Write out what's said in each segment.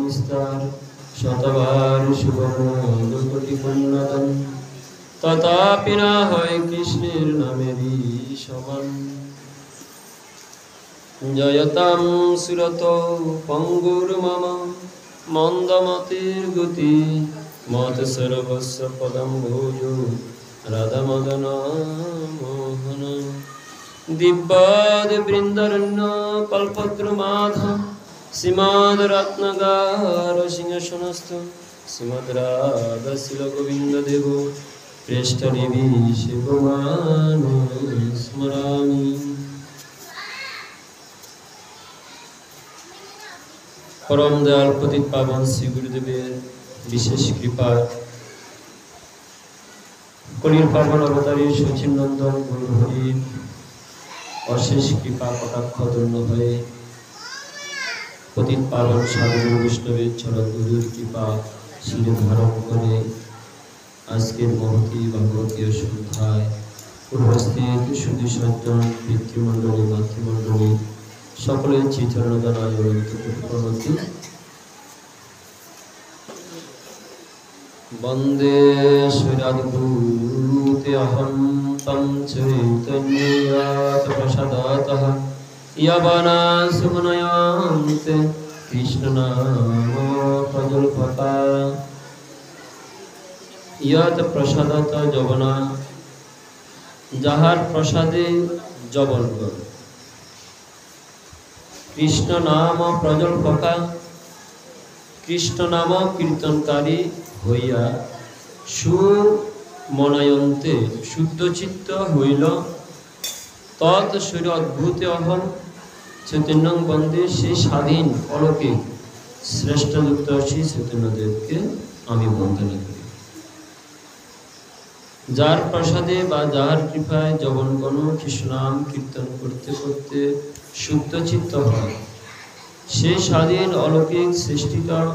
বিস্তার শতবার সুবর্ণ কোটি পুণ্যদান তথাপি না হয় কৃষ্ণের নামেরই সমান জয়তাম সুরত পঙ্গুর মম মন্দমতির গতি মত সর্বস্ব পদম ভোজ রাধা মদন মোহন দিব্যাদ বৃন্দারণ্য কল্পদ্রুমাধ শ্রীমদ রত্নগার সিংহাসনস্থ শ্রীমদ রাধা শিল গোবিন্দ দেব পৃষ্ঠদেবী শিবমান স্মরামি। परम दयाल पतित पावन श्री गुरुदेवेर विशेष कृपा कलिर पावन अवतारी सचिन नंदन गुरुहरिर अशेष कृपा कटाक्ष धन्य हये पतित पावन साधु वैष्णवेर चरण गुरुर कृपा शिरे धारण करे आजकेर महती भगवतीय सन्ध्याय उपस्थित सुधী सज्जन पितृमंडली मातृमंडली सकले चरण জানাই প্রণতি। वंदे श्रीराधिभूते अहं तं चैतन्यात् प्रसादातः यवनासुमनयान्ते कृष्णनाम प्रजल्पता यत् प्रसादत यवना যাহার प्रसादे যবনগণ कृष्ण नाम प्रजल्पका कृष्ण नाम कीर्तनकारी हইয়া सुमनयन्ते शुद्धचित्त हইল तत् शरीर अद्भुत अहम चैतन्यं वंदे से स्वाधीन अलौकिक श्रेष्ठ युक्त श्री चैतन्यदेव के आमी वंदना करी। जार प्रसादे बा जार कृपाय जवनगण कृष्ण नाम कीर्तन करते करते शुद्ध चित्त হয় সেই স্বাধীন অলৌকিক সৃষ্টিকর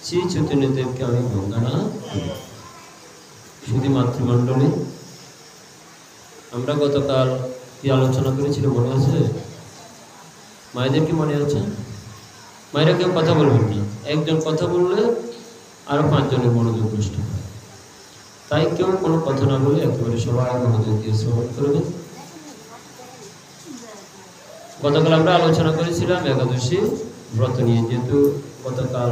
শ্রী চৈতন্যদেবকে আমি বন্দনা করি। শুধু মাতৃমণ্ডলী আমরা গতকাল কি আলোচনা করেছিলাম মনে আছে? মায়েদের কি মনে আছে? মায়েরা কেউ কথা বলবেন না, একজন কথা বললে আরো 5 জনের মনোযোগ নষ্ট হয়, তাই কেউ কোনো কথা না বলে একেবারে সবাই মনোযোগ দিয়ে শ্রবণ করবেন। গতকাল আমরা আলোচনা করেছিলাম একাদশী ব্রত নিয়ে, যেহেতু গতকাল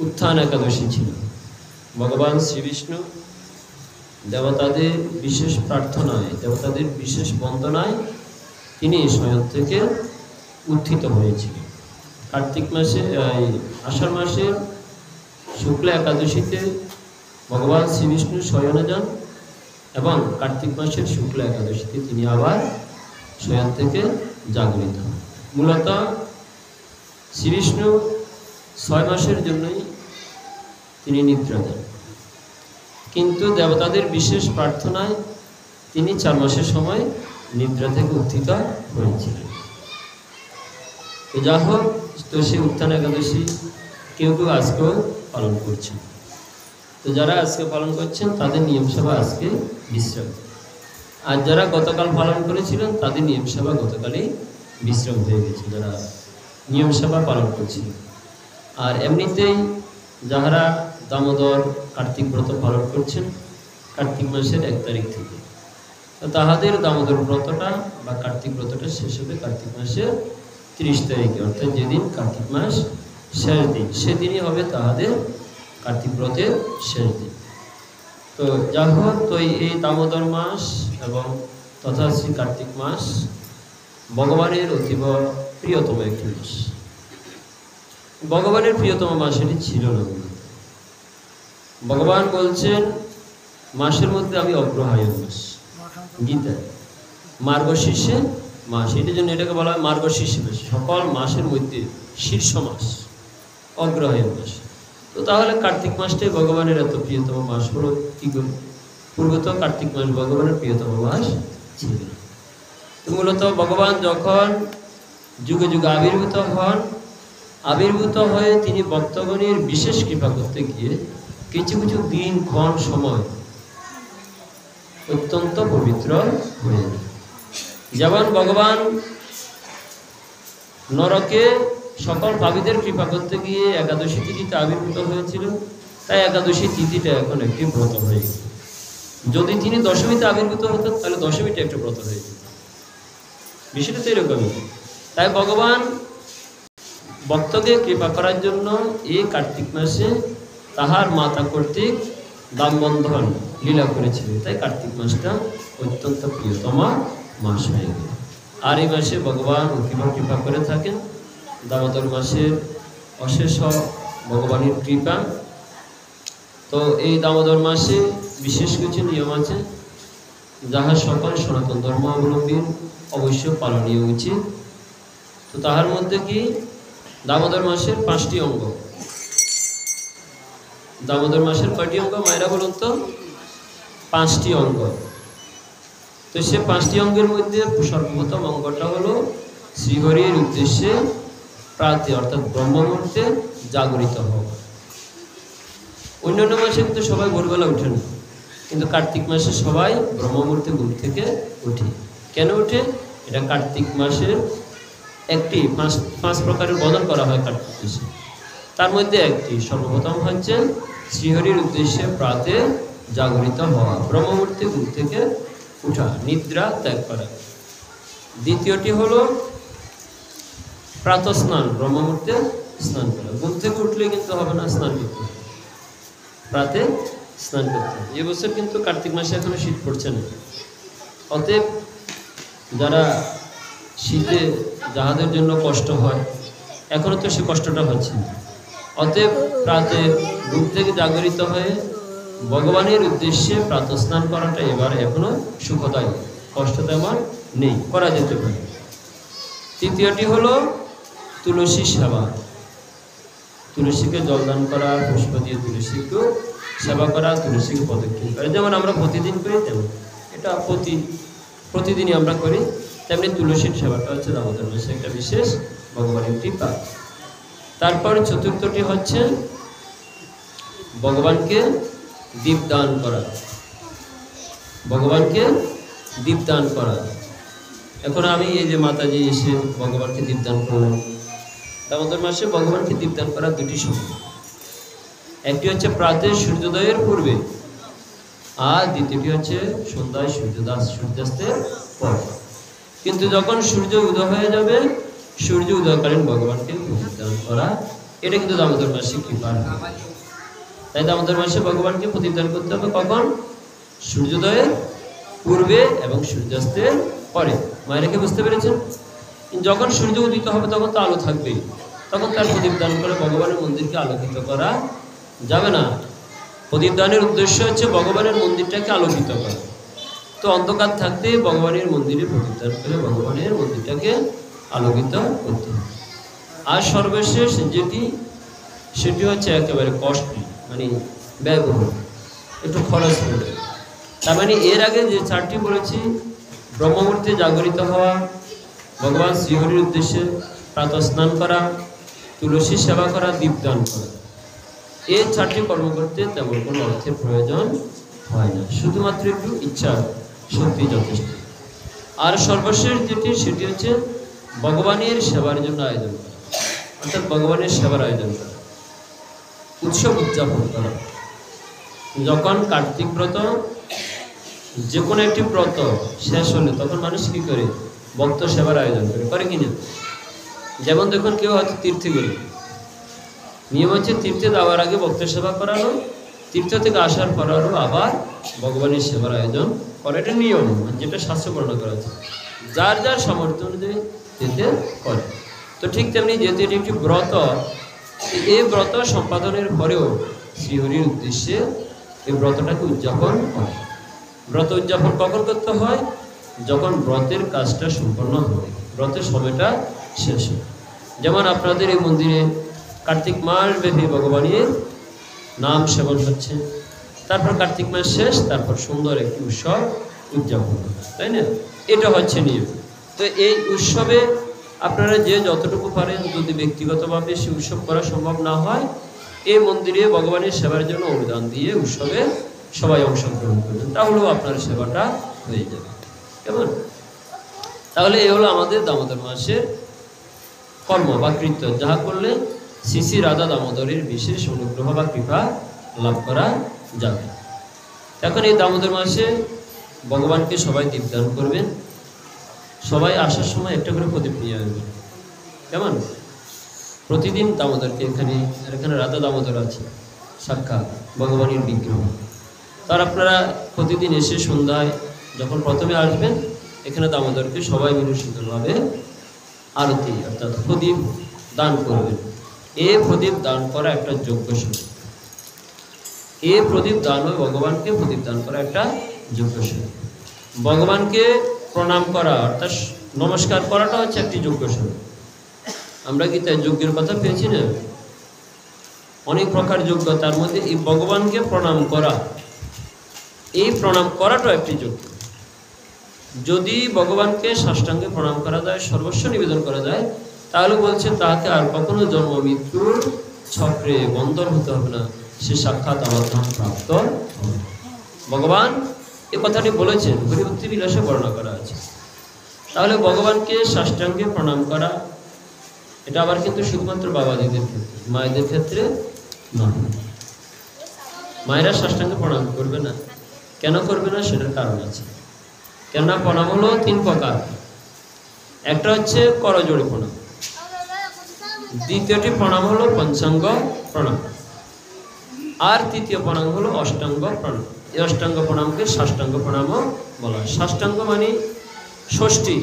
উত্থান একাদশী ছিল। ভগবান শ্রী বিষ্ণু দেবতাদের বিশেষ প্রার্থনায়, দেবতাদের বিশেষ বন্দনায় তিনি স্বয়ং থেকে উত্থিত হয়েছিলেন। কার্তিক মাসে আষাঢ় মাসের শুক্লা একাদশীতে ভগবান শ্রী বিষ্ণু শয়নে যান এবং কার্তিক মাসের শুক্লা একাদশীতে তিনি আবার শয়ন থেকে জাগরিত হন। মূলত শ্রী বিষ্ণু 6 মাসের জন্যই তিনি নিদ্রা দেন, কিন্তু দেবতাদের বিশেষ প্রার্থনায় তিনি 4 মাসের সময় নিদ্রা থেকে উত্থিত হয়েছিলেন। তো যা হোক, তো সেই উত্থান একাদশী কেউ কেউ আজকেও পালন করছেন। তো যারা আজকে পালন করছেন তাদের নিয়ম সেবা আজকে বিশ্রাম, আর যারা গতকাল পালন করেছিলেন তাদের নিয়ম সেবা গতকালই বিশ্রাম হয়ে গেছে, যারা নিয়ম সেবা পালন করছিলেন। আর এমনিতেই যারা দামোদর কার্তিক ব্রত পালন করছেন কার্তিক মাসের 1 তারিখ থেকে, তো তাহাদের দামোদর ব্রতটা বা কার্তিক ব্রতটা শেষ হবে কার্তিক মাসের 30 তারিখে, অর্থাৎ যেদিন কার্তিক মাস শেষ দিন সেদিনই হবে তাহাদের কার্তিক ব্রতের শেষ দিন। তো যা হোক, তো এই দামোদর মাস এবং তথা শ্রী কার্তিক মাস ভগবানের অতীব প্রিয়তম একটি মাস। ভগবানের প্রিয়তম মাস এটি ছিল না। ভগবান বলছেন মাসের মধ্যে আমি অগ্রহায়ণ মাস, গীতায় মার্গশীর্ষে মাস, এটার জন্য এটাকে বলা হয় মার্গশীর্ষ মাস, সকল মাসের মধ্যে শীর্ষ মাস অগ্রহায়ণ মাস। তো তাহলে কার্তিক মাসটাই ভগবানের এত প্রিয়তম মাস হলো কি করে? পূর্বত কার্তিক মাস ভগবানের প্রিয়তম মাস ছিল না। তো মূলত ভগবান যখন যুগে যুগে আবির্ভূত হন, আবির্ভূত হয়ে তিনি ভক্তগণের বিশেষ কৃপা করতে গিয়ে কিছু কিছু দিন ক্ষণ সময় অত্যন্ত পবিত্র হয়ে যায়। যেমন ভগবান নরকে সকল ভাবিদের কৃপা করতে গিয়ে একাদশী তিথিতে আবির্ভূত হয়েছিলেন, তাই একাদশী তিথিটা এখন একটি ব্রত হয়ে গেছে। যদি তিনি দশমীতে আবির্ভূত হতেন তাহলে দশমীটা একটা ব্রত হয়ে যেত। বিষয়টা তো এরকমই। তাই ভগবান ভক্তকে কৃপা করার জন্য এই কার্তিক মাসে তাহার মাতা কর্তৃক দামবন্ধন লীলা করেছিলেন, তাই কার্তিক মাসটা অত্যন্ত প্রিয়তম মাস হয়ে গেল। আর এই মাসে ভগবান কৃপা করে থাকেন। দামোদর মাসের অশেষ ভগবানের কৃপা। তো এই দামোদর মাসে বিশেষ কিছু নিয়ম আছে, যাহা সকল সনাতন ধর্মাবলম্বীর অবশ্য পালনীয় উচিত। তো তাহার মধ্যে কি দামোদর মাসের 5টি অঙ্গ। দামোদর মাসের কয়টি অঙ্গ মায়েরা বলুন তো? 5টি অঙ্গ। তো সে 5টি অঙ্গের মধ্যে সর্বপ্রথম অঙ্গটা হলো শ্রীহরির উদ্দেশ্যে প্রাতে অর্থাৎ ব্রহ্মমুহূর্তে জাগরিত হওয়া। অন্যান্য মাসে কিন্তু সবাই ভোরবেলা উঠে না, কিন্তু কার্তিক মাসে সবাই ব্রহ্মমুহূর্তে ঘুম থেকে উঠে। কেন উঠে? এটা কার্তিক মাসের একটি পাঁচ প্রকারের বদল করা হয় কার্তিক মাসে। তার মধ্যে একটি সর্বপ্রথম হচ্ছে শ্রীহরির উদ্দেশ্যে প্রাতে জাগরিত হওয়া, ব্রহ্মমুহূর্তে ঘুম থেকে উঠা, নিদ্রা ত্যাগ করা। দ্বিতীয়টি হলো প্রাতঃ স্নান, ব্রহ্মমুহূর্তে স্নান করা। ঘুম থেকে উঠলে কিন্তু হবে না, স্নান করতে হবে, প্রাতে স্নান করতে হবে। এবছর কিন্তু কার্তিক মাসে এখনো শীত পড়ছে না, অতএব যারা শীতে যাহাদের জন্য কষ্ট হয়, এখনো তো সে কষ্টটা হচ্ছে না, অতএব প্রাতে ঘুম থেকে জাগরিত হয়ে ভগবানের উদ্দেশ্যে প্রাতঃ স্নান করাটা এবার এখনো সুখদায়ক, কষ্ট তেমন নেই, করা যেতে পারে। তৃতীয়টি হলো তুলসী সেবা, তুলসীকে জলদান করা, পুষ্প দিয়ে তুলসীকে সেবা করা, তুলসীকে পদক্ষেপ করা। যেমন আমরা প্রতিদিন করি তেমন এটা প্রতিদিনই আমরা করি, তেমনি তুলসীর সেবাটা হচ্ছে দামোদর মাসে একটা বিশেষ ভগবানের কৃপা। তারপর চতুর্থটি হচ্ছে ভগবানকে দীপদান করা, ভগবানকে দীপদান করা। এখন আমি এই যে মাতাজি এসে ভগবানকে দীপদান করলাম, দামোদর মাসে ভগবানকে দীপদান করার দুটি সময়, একটি হচ্ছে প্রাতে সূর্যোদয়ের পূর্বে, আর দ্বিতীয়টি হচ্ছে সন্ধ্যায় সূর্যাস্তের পর। কিন্তু যখন সূর্য উদয় হয়ে যাবে, সূর্য উদয়কালীন ভগবানকে প্রদীপদান করা, এটা কিন্তু দামোদর মাসে কৃপা। তাই দামোদর মাসে ভগবানকে প্রদীপদান করতে হবে কখন? সূর্যোদয়ের পূর্বে এবং সূর্যাস্তের পরে। মায়েরাকে বুঝতে পেরেছেন? যখন সূর্য উদিত হবে তখন তো আলো থাকবেই, তখন তার প্রদীপদান করে ভগবানের মন্দিরকে আলোকিত করা যাবে না। প্রদীপদানের উদ্দেশ্য হচ্ছে ভগবানের মন্দিরটাকে আলোকিত করা। তো অন্ধকার থাকতে ভগবানের মন্দিরে প্রদীপদান করে ভগবানের মন্দিরটাকে আলোকিত করতে হবে। আর সর্বশেষ যেটি, সেটি হচ্ছে একেবারে কস্টলি, মানে ব্যয়বহুল, একটু খরচ পড়বে। তার মানে এর আগে যে 4টি বলেছি, ব্রহ্মমুহূর্তে জাগরিত হওয়া, ভগবান শ্রীহরির উদ্দেশ্যে প্রাতঃ স্নান করা, তুলসী সেবা করা, দীপদান করা, এই 4টি কর্ম করতে তেমন কোনো অর্থের প্রয়োজন হয় না, শুধুমাত্র একটু ইচ্ছা শক্তি যথেষ্ট। আর সর্বশেষ যেটি, সেটি হচ্ছে ভগবানের সেবার জন্য আয়োজন করা, অর্থাৎ ভগবানের সেবার আয়োজন করা, উৎসব উদযাপন করা। যখন কার্তিক ব্রত, যে কোনো একটি ব্রত শেষ হলে তখন মানুষ কী করে? ভক্ত সেবার আয়োজন করে কিনা? যেমন দেখুন কেউ হয়তো তীর্থে গেল, নিয়ম হচ্ছে তীর্থে যাওয়ার আগে ভক্ত সেবা করানো, তীর্থ থেকে আসার পর আরও আবার ভগবানের সেবার আয়োজন করে, এটা নিয়ম, যেটা শাস্ত্র বর্ণনা করা আছে, যার যার সামর্থ্য অনুযায়ী যেতে করে। তো ঠিক তেমনি যেহেতু এটি একটি ব্রত, এই ব্রত সম্পাদনের পরেও শ্রীহরির উদ্দেশ্যে এই ব্রতটাকে উদযাপন করে। ব্রত উদযাপন কখন করতে হয়? যখন ব্রতের কাজটা সম্পন্ন হবে, ব্রতের সময়টা শেষ হয়। যেমন আপনাদের এই মন্দিরে কার্তিক মাস ব্যাপী ভগবানের নাম সেবন হচ্ছে, তারপর কার্তিক মাস শেষ, তারপর সুন্দর একটি উৎসব উদযাপন হবে, তাই না? এটা হচ্ছে নিয়ম। তো এই উৎসবে আপনারা যে যতটুকু পারেন, যদি ব্যক্তিগতভাবে সে উৎসব করা সম্ভব না হয়, এই মন্দিরে ভগবানের সেবার জন্য অনুদান দিয়ে উৎসবে সবাই অংশগ্রহণ করবেন, তাহলেও আপনার সেবাটা হয়ে যাবে। কেমন? তাহলে এই হলো আমাদের দামোদর মাসের কর্ম বা কৃত্য, যাহা করলে শ্রী শ্রী রাধা দামোদরের বিশেষ অনুগ্রহ বা কৃপা লাভ করা যাবে। এখন এই দামোদর মাসে ভগবানকে সবাই দীপদান করবেন। সবাই আসার সময় একটা করে প্রদীপ নিয়ে আসবেন, কেমন? প্রতিদিন দামোদরকে এখানে রাধা দামোদর আছে সাক্ষাৎ ভগবানের বিগ্রহ। তার আপনারা প্রতিদিন এসে সন্ধ্যায় যখন প্রথমে আসবেন, এখানে দামোদরকে সবাই মিলে সুন্দরভাবে আরতি অর্থাৎ প্রদীপ দান করবেন। এই প্রদীপ দান করা একটা যোগ্য সময়। এই প্রদীপ দান ও ভগবানকে প্রদীপ দান করা একটা যোগ্য সময়। ভগবানকে প্রণাম করা অর্থাৎ নমস্কার করাটা হচ্ছে একটি যোগ্য সময়। আমরা কি তাই যজ্ঞের কথা পেয়েছি না? অনেক প্রকার যোগ্য, তার মধ্যে এই ভগবানকে প্রণাম করা, এই প্রণাম করাটা একটি যোগ্য। যদি ভগবানকে সাষ্টাঙ্গে প্রণাম করা যায়, সর্বস্ব নিবেদন করা যায়, তাহলে বলছে তাকে আর কখনো জন্ম মৃত্যুর চক্রে বন্ধন হতে হবে না, সে সাক্ষাৎ আমার ধাম প্রাপ্ত হবে। ভগবান এ কথাটি বলেছেন, হরিভক্তি বিলাসে বর্ণনা করা আছে। তাহলে ভগবানকে সাষ্টাঙ্গে প্রণাম করা, এটা আবার কিন্তু শুধুমাত্র বাবাজিদের ক্ষেত্রে, মায়েদের ক্ষেত্রে নয়। মায়েরা সাষ্টাঙ্গে প্রণাম করবে না। কেন করবে না? সেটার কারণ আছে। কেননা প্রণাম হলো 3 প্রকার। একটা হচ্ছে করজোড়ে প্রণাম, দ্বিতীয়টি প্রণাম হলো পঞ্চাঙ্গ প্রণাম, আর তৃতীয় প্রণাম হলো অষ্টাঙ্গ প্রণাম। এই অষ্টাঙ্গ প্রণামকে সাষ্টাঙ্গ প্রণামও বলা হয়। সাষ্টাঙ্গ মানে ষষ্ঠী,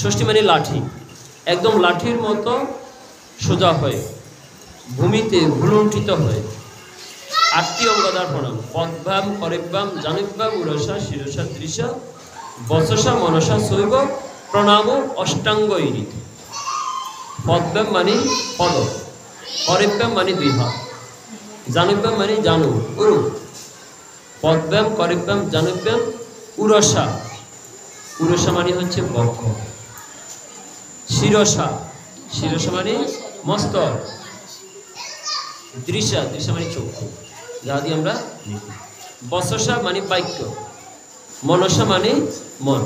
ষষ্ঠী মানে লাঠি, একদম লাঠির মতো সোজা হয়, ভূমিতে ভুলুণ্ঠিত হয়। 8টি অঙ্গদার প্রণাম: পদ্ভাম, করেব্যাম, জানুব্যাম, উরসা, শিরসা, ত্রিশা, বচসা, মনসা, শৈব প্রণাম অষ্টাঙ্গ ইরিত। পদ্ব্যাম মানে পদ, করেব্যাম মানে 2 হাত, জানুব্যাম মানে জানু উরু, পদ্ব্যাম, করেব্যাম, জানুব্যাম, উরসা, উরসা মানে হচ্ছে বক্ষ, শিরসা, শিরসা মানে মস্তক, দৃশা, দৃশা মানে চক্ষু, যা দিয়ে আমরা বচসা মানে বাক্য, মনসা মানে মন।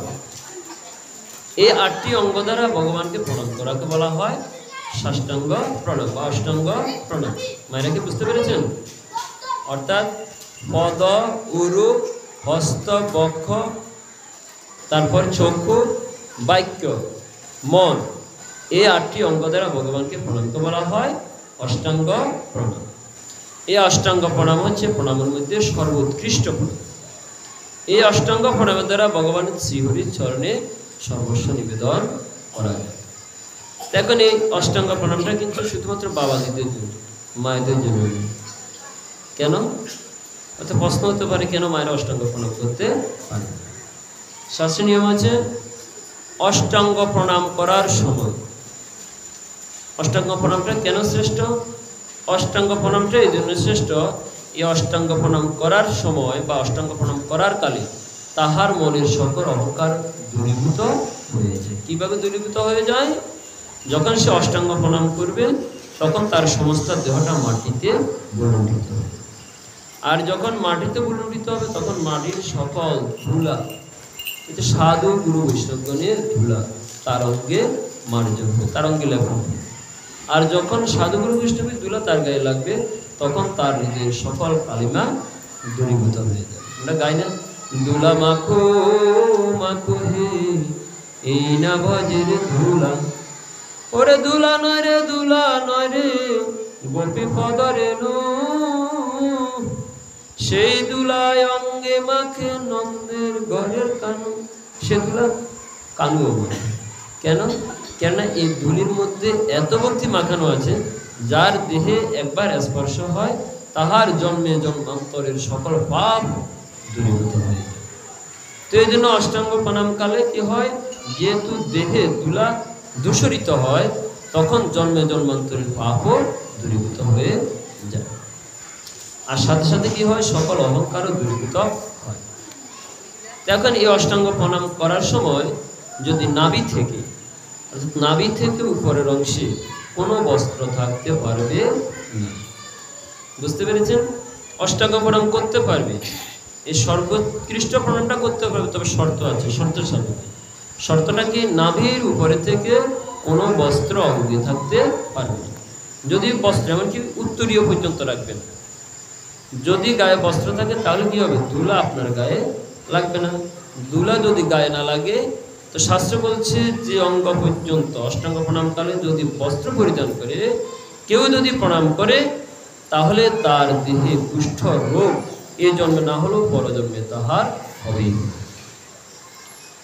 এই 8টি অঙ্গ দ্বারা ভগবানকে প্রণাম করাকে বলা হয় সাষ্টাঙ্গ প্রণাম বা অষ্টাঙ্গ প্রণাম। মায়েরা কি বুঝতে পেরেছেন? অর্থাৎ পদ, উরু, হস্ত, বক্ষ, তারপর চক্ষু, বাক্য, মন, এই 8টি অঙ্গ দ্বারা ভগবানকে প্রণামকে বলা হয় অষ্টাঙ্গ প্রণাম। এই অষ্টাঙ্গ প্রণাম হচ্ছে প্রণামের মধ্যে সর্বোৎকৃষ্ট প্রণাম। এই অষ্টাঙ্গ প্রণামের দ্বারা ভগবানের শ্রীহরির চরণে সর্বস্ব নিবেদন করা যায়। দেখুন, এই অষ্টাঙ্গ প্রণামটা কিন্তু শুধুমাত্র বাবাজিদের জন্য, মায়েদের জন্য। কেন? অর্থাৎ প্রশ্ন হতে পারে, কেন মায়েরা অষ্টাঙ্গ প্রণাম করতে পারে? শাস্ত্রীয় নিয়ম আছে, অষ্টাঙ্গ প্রণাম করার সময়। অষ্টাঙ্গ প্রণামটা কেন শ্রেষ্ঠ? অষ্টাঙ্গ প্রণামটা এই জন্য শ্রেষ্ঠ, এই অষ্টাঙ্গ প্রণাম করার সময় বা অষ্টাঙ্গ প্রণাম করার কালে তাহার মনের সকল অহংকার দূরীভূত হয়ে যায়। কিভাবে দূরীভূত হয়ে যায়? যখন সে অষ্টাঙ্গ প্রণাম করবে তখন তার সমস্ত দেহটা মাটিতে বুলুণ্ঠিত হবে। আর যখন মাটিতে বুলুণ্ঠিত হবে তখন মাটির সকল ধুলা, এটা সাধু গুরু বৈষ্ণবগণের ধুলা তার অঙ্গে মার্জন হবে, তার অঙ্গে লেখা হবে। আর যখন সাধু গুরু বৈষ্ণবের ধুলা তার গায়ে লাগবে তখন তার হৃদয়ের সকল কালিমা দূরীভূত হয়ে যাবে। আমরা গাই না, দুলা মাখো মাখো হে এই না ভজের ধুলা, ওরে দুলা নয় রে, দুলা নয় রে, গোপী পদরে নো, সেই দুলায় অঙ্গে মাখে নন্দের ঘরের কানু। সে দুলা কানু মাখে কেন? কেননা এই ধুলির মধ্যে এত ভক্তি মাখানো আছে, যার দেহে একবার স্পর্শ হয় তাহার জন্মে জন্মান্তরের সকল পাপ দূরীভূত হয়ে যায়। তো এই জন্য অষ্টাঙ্গ প্রণাম কালে কি হয়, যেহেতু দেহে ধুলা দূষরিত হয় তখন জন্মে জন্মান্তরের পাপও দূরীভূত হয়ে যায়। আর সাথে সাথে কি হয়, সকল অহংকারও দূরীভূত হয়। এখন এই অষ্টাঙ্গ প্রণাম করার সময় যদি নাভি থেকে, অর্থাৎ নাভি থেকে উপরের অংশে কোনো বস্ত্র থাকতে পারবে না। বুঝতে পেরেছেন? অষ্টাঙ্গ প্রণাম করতে পারবে, এই সর্বোৎকৃষ্ট প্রণামটা করতে পারবে, তবে শর্ত আছে। শর্তের সাথে, শর্তটা কি, নাভির উপরে থেকে কোনো বস্ত্র অঙ্গে থাকতে পারবে না। যদি বস্ত্র এমনকি উত্তরীয় পর্যন্ত রাখবেন, যদি গায়ে বস্ত্র থাকে তাহলে কি হবে, ধুলা আপনার গায়ে লাগবে না। ধুলা যদি গায়ে না লাগে তো শাস্ত্র বলছে যে অঙ্গ পর্যন্ত অষ্টাঙ্গ প্রণামকালে যদি বস্ত্র পরিধান করে কেউ যদি প্রণাম করে তাহলে তার দেহে কুষ্ঠ রোগ এ জন্মে না হলেও পরজন্মে তাহার হবেই।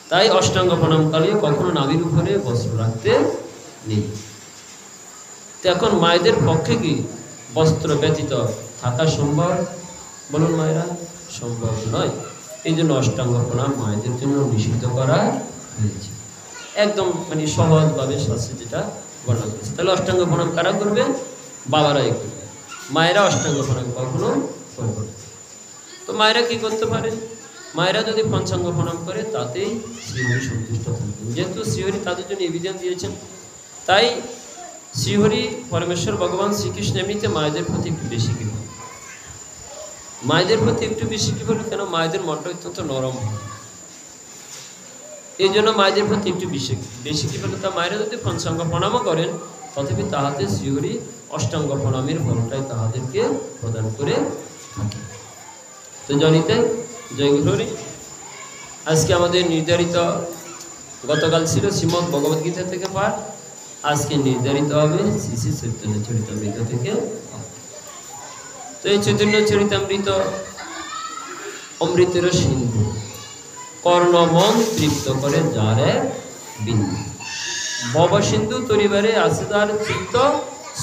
তাই অষ্টাঙ্গ প্রণামকালে কখনো নাভির উপরে বস্ত্র রাখতে নেই। তো এখন মায়েদের পক্ষে কি বস্ত্র ব্যতীত থাকা সম্ভব? বলুন মায়েরা, সম্ভব নয়। এই জন্য অষ্টাঙ্গ প্রণাম মায়েদের জন্য নিষিদ্ধ করা হয়েছে, একদম মানে সহজভাবে শাস্ত্রে যেটা বর্ণনা করেছে। তাহলে অষ্টাঙ্গ প্রণাম কারা করবে? বাবারাই করবে, মায়েরা অষ্টাঙ্গ প্রণাম কখনো করবে। তো মায়েরা কি করতে পারে? মায়েরা যদি পঞ্চাঙ্গ প্রণাম করে তাতেই শ্রীহরি সন্তুষ্ট থাকবেন, যেহেতু শ্রীহরি তাদের জন্য এভিডেন্স দিয়েছেন। তাই শ্রীহরি পরমেশ্বর ভগবান শ্রীকৃষ্ণ এমনিতে মায়েদের প্রতি একটু বেশি কৃপা, মায়েদের প্রতি একটু বেশি কৃপা। কেন? মায়েদের মনটা অত্যন্ত নরম হয়, এই জন্য মায়েদের প্রতি একটু বেশি কৃপা। তা মায়েরা যদি পঞ্চাঙ্গ প্রণামও করেন তথাপি তাহাতে শ্রীহরি অষ্টাঙ্গ প্রণামের ফলটাই তাহাদেরকে প্রদান করে থাকে। তো জানিতে জয় হরি। আজকে আমাদের নির্ধারিত, গতকাল ছিল শ্রীমদ্ ভগবদ্গীতা থেকে পাঠ, আজকে নির্ধারিত হবে শ্রী শ্রী চৈতন্য চরিতামৃত থেকে। তো এই চৈতন্য চরিতামৃত অমৃতের সিন্ধু, কর্ণ মন তৃপ্ত করে যারে বিন্দু, ভব সিন্ধু তরিবারে আছে তার চিত্ত,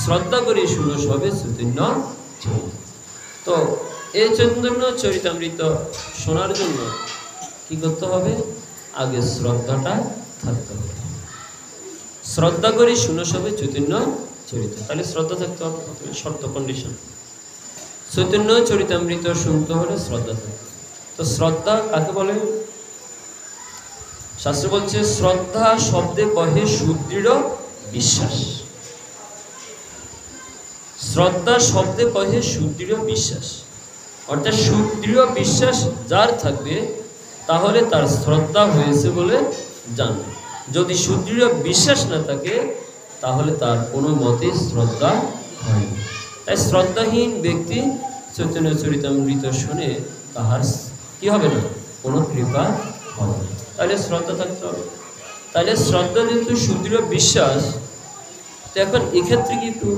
শ্রদ্ধা করে শুনো সবে চৈতন্য চরিত। তো এই চৈতন্য চরিতামৃত শোনার জন্য কি করতে হবে? আগে শ্রদ্ধাটা থাকতে হবে। শ্রদ্ধা করে শুনো সবে চৈতন্য চরিত, তাহলে শ্রদ্ধা থাকতে হবে প্রথমে, শর্ত কন্ডিশন। চৈতন্য চরিতামৃত শুনতে হলে শ্রদ্ধা থাকতে। তো শ্রদ্ধা কাকে বলে? শাস্ত্র বলছে শ্রদ্ধা শব্দে কহে সুদৃঢ় বিশ্বাস। শ্রদ্ধা শব্দে কহে সুদৃঢ় বিশ্বাস, অর্থাৎ সুদৃঢ় বিশ্বাস যার থাকবে তাহলে তার শ্রদ্ধা হয়েছে বলে জানবে। যদি সুদৃঢ় বিশ্বাস না থাকে তাহলে তার কোনো মতে শ্রদ্ধা হয় না। তাই শ্রদ্ধাহীন ব্যক্তি চৈতন্য চরিতামৃত শুনে তাহার কি হবে না? কোনো কৃপা হবে না। তাহলে শ্রদ্ধা থাকতে হবে। তাহলে শ্রদ্ধা যেহেতু সুদৃঢ় বিশ্বাস, তো এখন এক্ষেত্রে কি একটু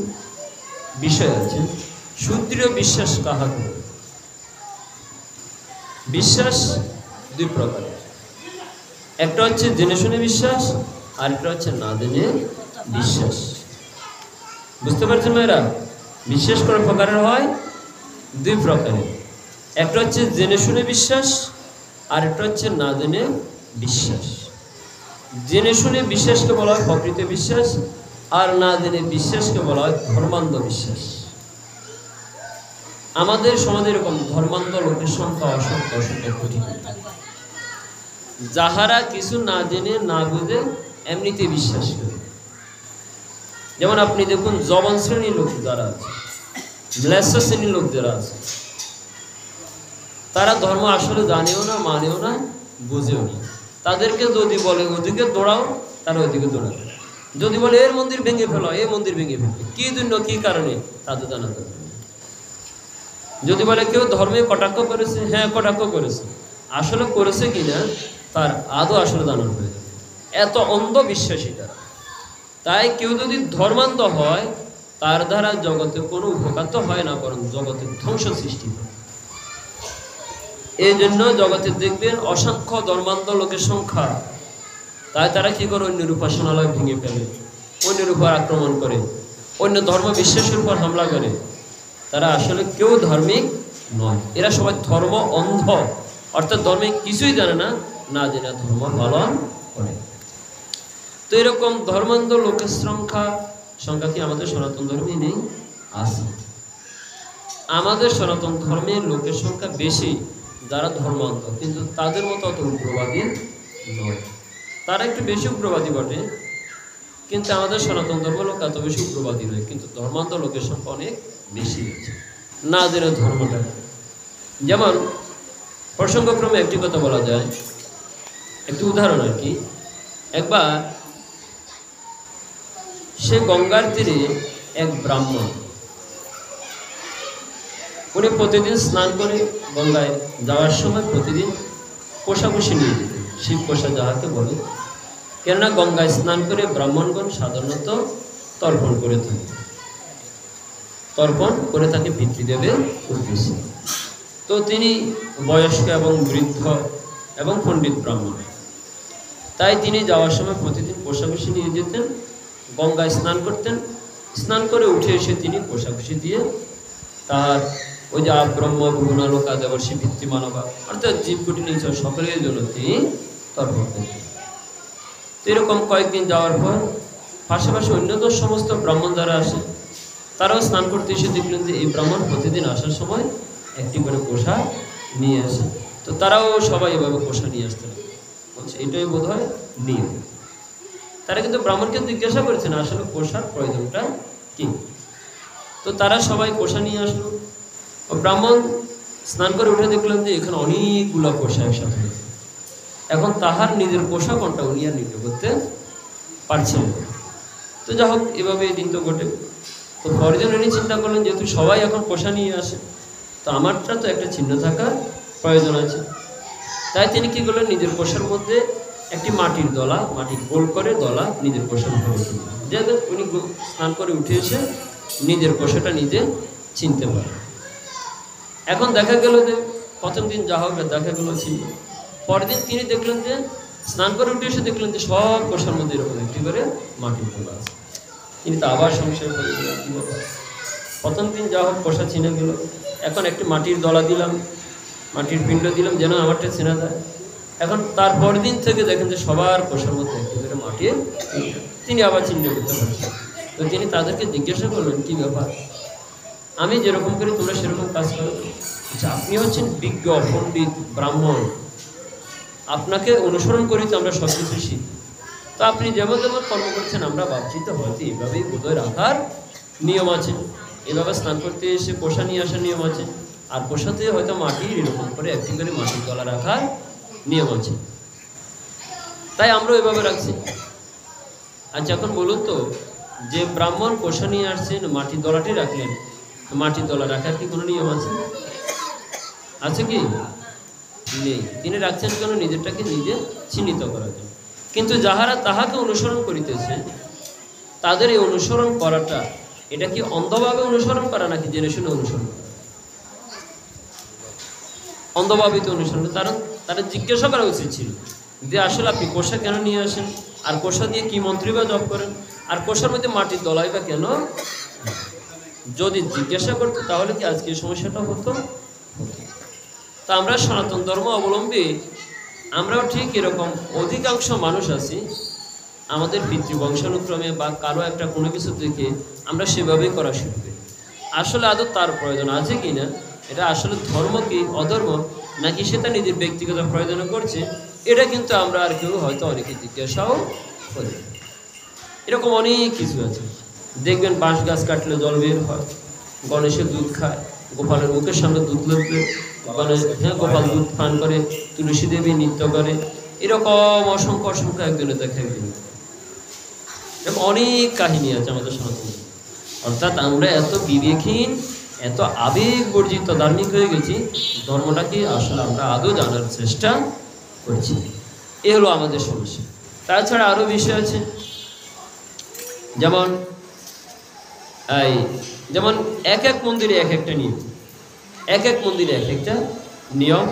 বিষয় আছে। সুদৃঢ় বিশ্বাস কাহাকে? বিশ্বাস দুই প্রকারের, একটা হচ্ছে জেনে শুনে বিশ্বাস, আর একটা হচ্ছে না জেনে বিশ্বাস। বুঝতে পারছেন মেয়েরা? বিশ্বাস করা প্রকারের হয় দুই প্রকারের, একটা হচ্ছে জেনে শুনে বিশ্বাস, আর একটা হচ্ছে না জেনে বিশ্বাস। জেনে শুনে বিশ্বাসকে বলা হয় প্রকৃত বিশ্বাস, আর না জেনে বিশ্বাসকে বলা হয় ধর্মান্ধ বিশ্বাস। আমাদের সমাজে এরকম ধর্মান্ধ লোকের সংখ্যা অসংখ্য কোটি কোটি, যাহারা কিছু না জেনে না বুঝে এমনিতে বিশ্বাস করে। যেমন আপনি দেখুন জবন শ্রেণীর লোক যারা আছে, ম্লেচ্ছ শ্রেণীর লোক যারা আছে, তারা ধর্ম আসলে জানেও না, মানেও না, বুঝেও না। তাদেরকে যদি বলে ওদিকে দৌড়াও, তারা ওইদিকে দৌড়াবে। যদি বলে এর মন্দির ভেঙে ফেলো, এই মন্দির ভেঙে ফেলবে। কি জন্য, কি কারণে, তাদের জানা দরকার। যদি বলে কেউ ধর্মে কটাক্ষ করেছে, হ্যাঁ কটাক্ষ করেছে, আসলে করেছে কিনা তার আদৌ আসলে জানার প্রয়োজন। এত অন্ধবিশ্বাসী তারা। তাই কেউ যদি ধর্মান্ধ হয় তার দ্বারা জগতে কোনো উপকার তো হয় না, বরং জগতের ধ্বংস সৃষ্টি হয়। এই জন্য জগতে দেখবেন অসংখ্য ধর্মান্ধ লোকের সংখ্যা। তাই তারা কি করে? অন্যের উপাসনালয় ভেঙে ফেলে, অন্যের উপর আক্রমণ করে, অন্য ধর্ম বিশ্বাসের উপর হামলা করে। তারা আসলে কেউ ধার্মিক নয়, এরা সবাই ধর্ম অন্ধ, অর্থাৎ ধর্মে কিছুই জানে না, না জেনে ধর্ম পালন করে। তো এরকম ধর্মান্ধ লোকের সংখ্যা কি আমাদের সনাতন ধর্মে নেই? আছে। আমাদের সনাতন ধর্মের লোকের সংখ্যা বেশি যারা ধর্মান্ধ, কিন্তু তাদের মতো অত উগ্রবাদী নয়। তারা একটু বেশি উগ্রবাদী বটে, কিন্তু আমাদের সনাতন ধর্ম লোক এত বেশি উগ্রবাদী নয়, কিন্তু ধর্মান্ধ লোকের সংখ্যা অনেক বেশি আছে, না জেনে ধর্মটা। যেমন প্রসঙ্গক্রমে একটি কথা বলা যায়, একটি উদাহরণ আর কি। একবার সে গঙ্গার তীরে এক ব্রাহ্মণ, উনি প্রতিদিন স্নান করে গঙ্গায় যাওয়ার সময় প্রতিদিন কোষাকুষি নিয়ে যেতেন, শিব কোষা যাহাকে বলে। কেননা গঙ্গায় স্নান করে ব্রাহ্মণগণ সাধারণত তর্পণ করে থাকে পিতৃদেবের উদ্দেশ্যে। তো তিনি বয়স্ক এবং বৃদ্ধ এবং পণ্ডিত ব্রাহ্মণ, তাই তিনি যাওয়ার সময় প্রতিদিন কোষাকুষি নিয়ে যেতেন, গঙ্গায় স্নান করতেন। স্নান করে উঠে এসে তিনি কোষাকুষি দিয়ে তার ওই যে ব্রহ্ম ভুবনালোকা দেবর্ষি ভিত্তিমানবা অর্থাৎ জীবকুটি নিচে সকলের জন্য তিনি তর্পণ করতেন। তো এরকম কয়েকদিন যাওয়ার পর পাশাপাশি অন্যত সমস্ত ব্রাহ্মণ যারা আসে তারাও স্নান করতে এসে দেখলেন যে এই ব্রাহ্মণ প্রতিদিন আসার সময় একটি করে কোষা নিয়ে আসে। তো তারাও সবাই এভাবে কোষা নিয়ে আসতে লাগে, বলছে এটাই বোধ হয় নিয়ম। তারা কিন্তু ব্রাহ্মণকে জিজ্ঞাসা করছে না আসলে কোষার প্রয়োজনটা কি। তো তারা সবাই কোষা নিয়ে আসলো। ব্রাহ্মণ স্নান করে উঠে দেখলেন যে এখানে অনেকগুলো কোষা একসাথে। এখন তাহার নিজের কোষা কোনটা উনি আর নির্ণয় করতে পারছেন না। তো যা হোক এভাবে দিন তো ঘটে। তো পরজন উনি চিন্তা করলেন যেহেতু সবাই এখন কোষা নিয়ে আসে, তো আমারটা তো একটা চিহ্ন থাকার প্রয়োজন আছে। তাই তিনি কী করলেন, নিজের কোষার মধ্যে একটি মাটির দলা, মাটির গোল করে দলা নিজের কোষার মধ্যে রেখে দিলেন, যাতে উনি স্নান করে উঠে এসে নিজের কোষাটা নিজে চিনতে পারেন। এখন দেখা গেল যে প্রথম দিন যা হোক দেখা গেল ছিল, পরদিন তিনি দেখলেন যে স্নান করে উঠে এসে দেখলেন যে সব কোষার মধ্যে এরকম একটি করে মাটির দলা আছে। তিনি তো আবার সংশয় করে দিলেন কী ব্যাপার। প্রথম দিন যা হোক কোষা চিনে গেল, এখন একটি মাটির দলা দিলাম, মাটির পিণ্ড দিলাম যেন আমারটা চেনা যায়। এখন তারপর দিন থেকে দেখেন যে সবার কোষার মধ্যে একটি করে মাটির, তিনি আবার চিহ্ন করতে পারছেন। তো তিনি তাদেরকে জিজ্ঞাসা করলেন কী ব্যাপার, আমি যেরকম করি তোমরা সেরকম কাজ করো। আচ্ছা, আপনি হচ্ছেন বিজ্ঞ পণ্ডিত ব্রাহ্মণ, আপনাকে অনুসরণ করি তো আমরা সব কিছু শিখি। তো আপনি যেমন যেমন কর্ম করছেন আমরা ভাবছি তো হয়তো এইভাবেই বোধহয় রাখার নিয়ম আছে, এভাবে স্নান করতে এসে কোষা নিয়ে আসার নিয়ম আছে, আর কোষাতে হয়তো মাটির এরকম করে একটি করে মাটির তলা রাখার নিয়ম আছে, তাই আমরা এভাবে রাখছি। আচ্ছা এখন বলুন তো, যে ব্রাহ্মণ কোষা নিয়ে আসছেন মাটির দলাটি রাখলেন, মাটির দলা রাখার কি কোনো নিয়ম আছে? আছে কি? নেই। তিনি রাখছেন কেন? নিজেরটাকে নিজে চিহ্নিত করার জন্য। কিন্তু যাহারা তাহাকে অনুসরণ করিতেছে তাদের এই অনুসরণ করাটা, এটা কি অন্ধভাবে অনুসরণ করা নাকি জেনে শুনে অনুসরণ করা? অন্ধভাবে তো অনুসরণ। তারা জিজ্ঞাসা করা উচিত ছিল যে আসলে আপনি কোষা কেন নিয়ে আসেন, আর কোষা দিয়ে কি মন্ত্রী বা জপ করেন, আর কোষার মধ্যে মাটির দলাই বা কেন? যদি জিজ্ঞাসা করতো তাহলে কি আজকে এই সমস্যাটা হতো? তা আমরা সনাতন ধর্ম অবলম্বী আমরাও ঠিক এরকম অধিকাংশ মানুষ আছি, আমাদের পিতৃবংশানুক্রমে বা কারো একটা কোনো কিছু দেখে আমরা সেভাবেই করা শুরু করি। আসলে আদৌ তার প্রয়োজন আছে কি না, এটা আসলে ধর্ম কি অধর্ম নাকি সেটা নিজের ব্যক্তিগত প্রয়োজনে করছে, এটা কিন্তু আমরা আর কেউ হয়তো অনেকে জিজ্ঞাসাও করি। এরকম অনেক কিছু আছে। দেখবেন বাঁশ গাছ কাটলে জল বের হয়, গণেশের দুধ খায়, গোপালের মুখের সামনে দুধ লাগবে, গোপাল দুধ পান করে, তুলসী দেবী নৃত্য করে, এরকম অসংখ্য অসংখ্য একজনে দেখা একদিন। এরকম অনেক কাহিনী আছে আমাদের সনাতন। অর্থাৎ আমরা এত বিবেকহীন, এত আবেগ বর্জিত ধার্মিক হয়ে গেছি, ধর্মটাকে আসলে আমরা আদৌ জানার চেষ্টা করছি। এ হলো আমাদের সমস্যা। তাছাড়া আরও বিষয় আছে, যেমন এক এক মন্দিরে এক একটা নিয়ম, এক এক মন্দিরে এক একটা নিয়ম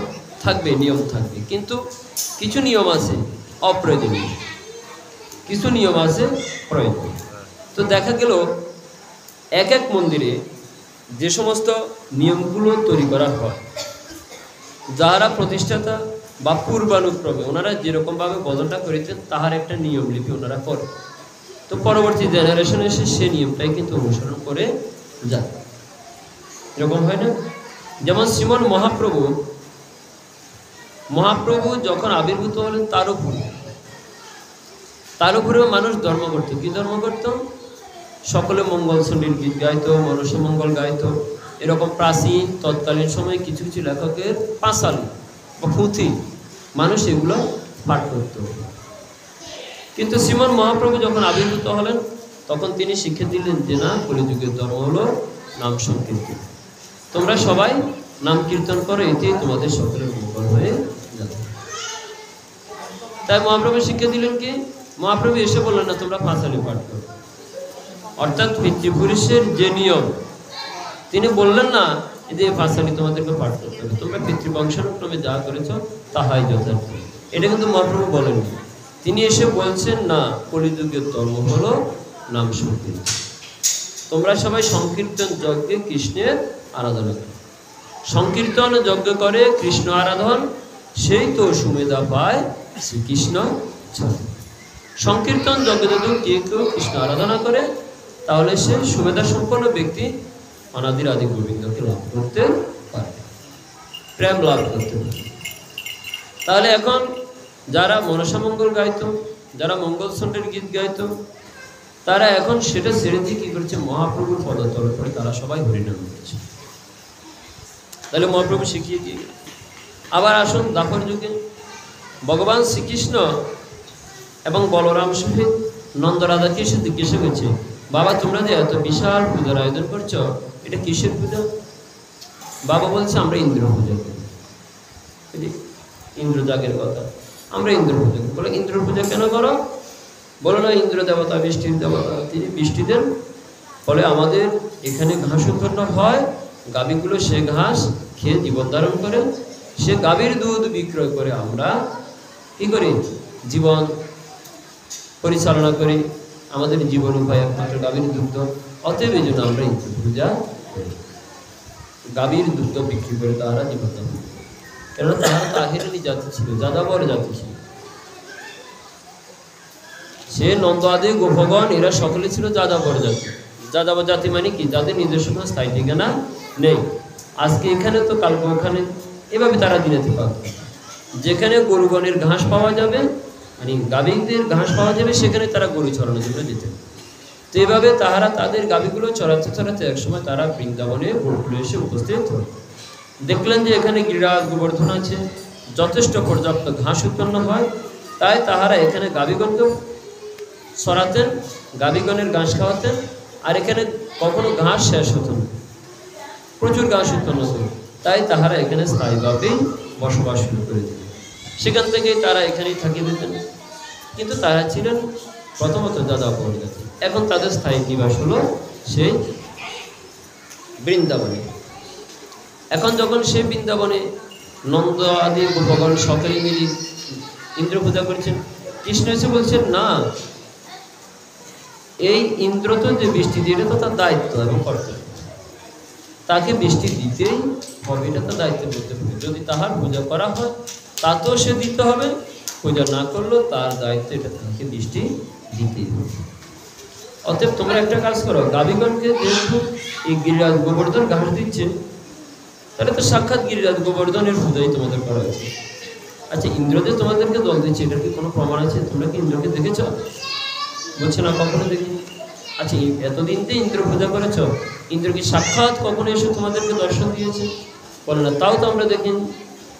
থাকবে, কিন্তু কিছু নিয়ম আছে অপ্রয়োজনীয়, কিছু নিয়ম আছে প্রয়োজনীয়। তো দেখা গেল এক এক মন্দিরে যে সমস্ত নিয়মগুলো তৈরি করা হয়, যারা প্রতিষ্ঠাতা বা পূর্বানুক্রমে ওনারা যেরকমভাবে বদলটা করেছেন তাহার একটা নিয়মলিপি ওনারা করে, তো পরবর্তী জেনারেশন এসে সে নিয়মটাই কিন্তু অনুসরণ করে যায়। এরকম হয় না? যেমন শ্রীমন মহাপ্রভু যখন আবির্ভূত হলেন তার উপরেও মানুষ ধর্ম করত। কি ধর্ম করত? সকলে মঙ্গল সঙ্গীত গীত গাইত, মনুষ্য মঙ্গল গাইত। এরকম প্রাচীন তৎকালীন সময়ে কিছু কিছু লেখকের পাঁচাল বা পুঁথি মানুষ এগুলো পাঠ করত। কিন্তু শ্রীমন মহাপ্রভু যখন আবির্ভূত হলেন তখন তিনি শিক্ষা দিলেন যে না, কলিযুগের ধর্ম হলো নাম সংকীর্তন। তোমরা সবাই নাম কীর্তন করো, এতেই তোমাদের সকলের মঙ্গল হয়ে যাবে। তাই মহাপ্রভু শিক্ষা দিলেন কি, মহাপ্রভু এসে বললেন না তোমরা পাঁচালি পাঠ করো, অর্থাৎ পিতৃপুরুষের যে নিয়ম তিনি বললেন না যে পাঁচালি তোমাদেরকে পাঠ করতে হবে, তোমরা পিতৃবংশানুক্রমে যা করেছ তাহাই যথার্থ, এটা কিন্তু মহাপ্রভু বলেননি। তিনি এসে বলছেন না, কলিযুগের ধর্ম হলো নাম সংকীর্তন, তোমরা সবাই সংকীর্তন যজ্ঞে কৃষ্ণের আরাধনা করো। সংকীর্তন যজ্ঞ করে কৃষ্ণ আরাধন, সেই তো সুমেধা পায় শ্রীকৃষ্ণ ছাড়া। সংকীর্তন যজ্ঞ যদি কেউ কৃষ্ণ আরাধনা করে তাহলে সে সুমেধা সম্পন্ন ব্যক্তি অনাদির আদি গোবিন্দকে লাভ করতে পারে, প্রেম লাভ করতে পারে। তাহলে এখন যারা মনসা মঙ্গল গাইতো, যারা মঙ্গল ছন্দের গীত গাইতো, তারা এখন সেটা ছেড়ে দিয়ে কি করেছে, মহাপ্রভুর পদতল করে তারা সবাই হরিনাম করেছে। তাহলে মহাপ্রভু শিখিয়ে দিয়ে আবার আসুন দ্বাপর যুগে ভগবান শ্রীকৃষ্ণ এবং বলরাম সহিত নন্দরাধাকে এসে জিজ্ঞাসা করছে, বাবা তোমরা যে এত বিশাল পূজার আয়োজন করছো, এটা কিসের পূজা? বাবা বলছে আমরা ইন্দ্র পূজা করি। ইন্দ্র যাগের কথা, আমরা ইন্দ্র পূজা করি। বলে ইন্দ্র পূজা কেন করো? বলো না ইন্দ্র দেবতা বৃষ্টির দেবতা, তিনি বৃষ্টি দেন। ফলে আমাদের এখানে ঘাস উৎপন্ন হয়, গাভীগুলো সে ঘাস খেয়ে জীবন ধারণ করে, সে গাভীর দুধ বিক্রয় করে আমরা কি করি, জীবন পরিচালনা করি, আমাদের জীবন উপায় একমাত্র গাভীর দুগ্ধ। অতএব এই জন্য আমরা ইন্দ্র পূজা করি, গাভীর দুগ্ধ বিক্রি করে তারা জীবন ধারণ করে। কেননা তারা তো আহিরানি জাতি ছিল, যাযাবর জাতি ছিল। সে নন্দ আদি গোপগণ এরা সকলে ছিল যাযাবর জাতি। যাযাবর জাতি মানে কি, যাদের নিজস্ব কোনো স্থায়ী ঠিকানা নেই। আজকে এখানে তো কালকে ওখানে, এভাবে তারা দিনেতে পাবে। যেখানে গরুগণের ঘাস পাওয়া যাবে, মানে গাভীদের ঘাস পাওয়া যাবে, সেখানে তারা গরু চড়ানোর জন্য যেতে। তো এভাবে তাহারা তাদের গাভীগুলো চড়াতে চড়াতে একসময় তারা বৃন্দাবনে গোকুলে এসে উপস্থিত হল। দেখলেন যে এখানে গিরিরাজ গোবর্ধন আছে, যথেষ্ট পর্যাপ্ত ঘাস উৎপন্ন হয়, তাই তাহারা এখানে গাভীগণকে চড়াতেন, গাভীগণের ঘাস খাওয়াতেন। আর এখানে কখনো ঘাস শেষ হতো না, প্রচুর ঘাস উৎপন্ন হতো, তাই তাহারা এখানে স্থায়ীভাবেই বসবাস শুরু করে দিতেন। সেখান থেকেই তারা এখানেই থাকিয়ে দিতেন। কিন্তু তারা ছিলেন প্রথমত যাযাবর জাতি, এখন তাদের স্থায়ী নিবাস হলো সেই বৃন্দাবনে। এখন যখন সেই বৃন্দাবনে নন্দ আদি ভগবান সকলে মিলে ইন্দ্র পূজা করছেন, কৃষ্ণ এসে বলছেন না, এই ইন্দ্র তো যে বৃষ্টি দিয়ে, এটা তো তার দায়িত্ব এবং কর্তব্য, তাকে বৃষ্টি দিতেই হবে, এটা তার দায়িত্বের মধ্যে পড়ে। যদি তাহার পূজা করা হয় তাতেও সে দিতে হবে, পূজা না করলেও তার দায়িত্ব, এটা তাকে বৃষ্টি দিতেই হবে। অতএব তোমরা একটা কাজ করো, গাভীগণকে যেহেতু এই গিরিরাজ গোবর্ধন ঘাস দিচ্ছে, তাহলে তো সাক্ষাৎ গিরিরাজ গোবর্ধনের পূজাই তোমাদের করা হয়েছে। আচ্ছা ইন্দ্র যে তোমাদেরকে দল দিচ্ছে, এটার কি কোনো প্রমাণ আছে? তোমরা কি ইন্দ্রকে দেখেছ? বলছে না, কখনো দেখিনি। আচ্ছা এতদিন যে ইন্দ্র পূজা করেছ, ইন্দ্র কি সাক্ষাৎ কখনো এসে তোমাদেরকে দর্শন দিয়েছে? বলে না, তাও তো আমরা দেখিনি।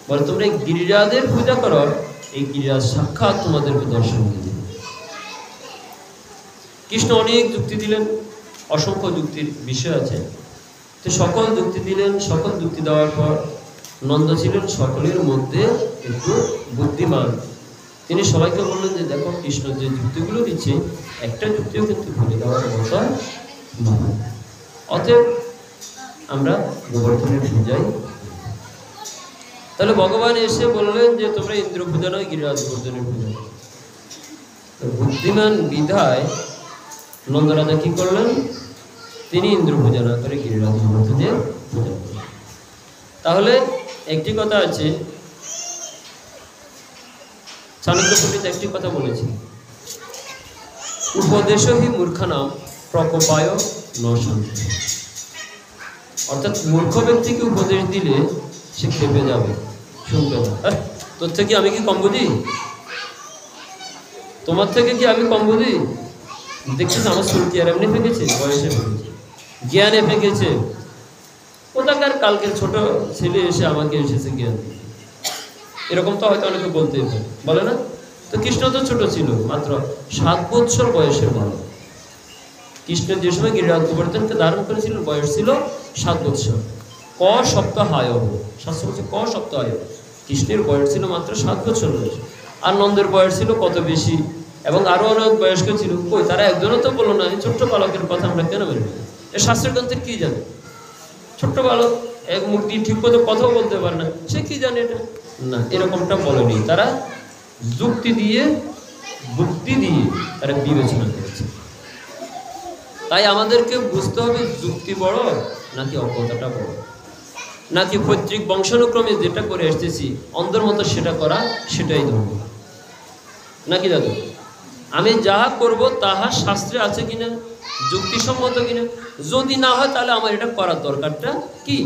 বলে তোমরা এই গিরিরাজের পূজা করো, এই গিরিরাজ সাক্ষাৎ তোমাদেরকে দর্শন দিয়ে দেবে। কৃষ্ণ অনেক যুক্তি দিলেন, অসংখ্য যুক্তির বিষয় আছে, তো সকল যুক্তি দিলেন। সকল যুক্তি দেওয়ার পর নন্দ ছিলেন সকলের মধ্যে একটু বুদ্ধিমান। তিনি সবাইকে বললেন যে দেখো, কৃষ্ণ যে যুক্তিগুলো দিচ্ছে, একটা যুক্তিও কিন্তু ভুলে দেওয়ার মতো নয়। অতএব আমরা গোবর্ধনের পূজাই। তাহলে ভগবান এসে বললেন যে তোমরা ইন্দ্র পূজা নয়, গিরিরাজ গোবর্ধনের পূজা। বুদ্ধিমান বিধায় নন্দরাজা কি করলেন, তিনি ইন্দ্র পূজা না করে গিরিরাজ গোবর্ধনের পূজা করলেন। তাহলে একটি কথা আছে, চাণক্য পণ্ডিত একটি কথা বলেছে, উপদেশহি মূর্খানাম প্রকোপায় ন শান্তি। অর্থাৎ মূর্খ ব্যক্তিকে উপদেশ দিলে সে খেপে যাবে, শুনবে না। তোর থেকে আমি কি কম বুঝি? তোমার থেকে কি আমি কম বুঝি? দেখছিস আমার চুলকি আর এমনি ফেঁকেছে, বয়সে ফেঁকেছে, জ্ঞানে ফেঁকেছে। কোথাকার কালকের ছোট ছেলে এসে আমাকে এসেছে জ্ঞান দিতে, এরকম তো হয়তো অনেকে বলতেই পারে, বলে না? তো কৃষ্ণ তো ছোট ছিল, মাত্র 7 বৎসর বয়সের বালক। কৃষ্ণ যে সময় গিরিরাজ গোবর্ধনকে ধারণ করেছিলেন বয়স ছিল 7 বৎসর। ক সপ্তাহায়, শাস্ত্র বলছে ক সপ্তাহায়। কৃষ্ণের বয়স ছিল মাত্র 7 বছর বয়স। আর নন্দের বয়স ছিল কত বেশি, এবং আরো অনেক বয়স্ক ছিল। কই, তারা একজনও তো বলো না এই ছোট্ট বালকের কথা আমরা কেন মেনে নিই? এ শাস্ত্রের গ্রন্থে কি জানে? ছোট্ট বালক, এক মূর্তি, ঠিক মতো কথাও বলতে পারে না, সে কি জানে এটা? না, এরকমটা বলেনি। তারা যুক্তি দিয়ে, বুদ্ধি দিয়ে তারা বিবেচনা করেছে। তাই আমাদেরকে বুঝতে হবে যুক্তি বড় নাকি অজ্ঞতাটা বড়, নাকি পৈতৃক বংশানুক্রমে যেটা করে এসেছি অন্ধের মতো সেটা করা, সেটাই ধর্ম, নাকি দাদু? আমি যাহা করব তাহা শাস্ত্রে আছে কিনা, যুক্তিসম্মত কিনা। যদি না হয় তাহলে আমার এটা করার দরকারটা কি?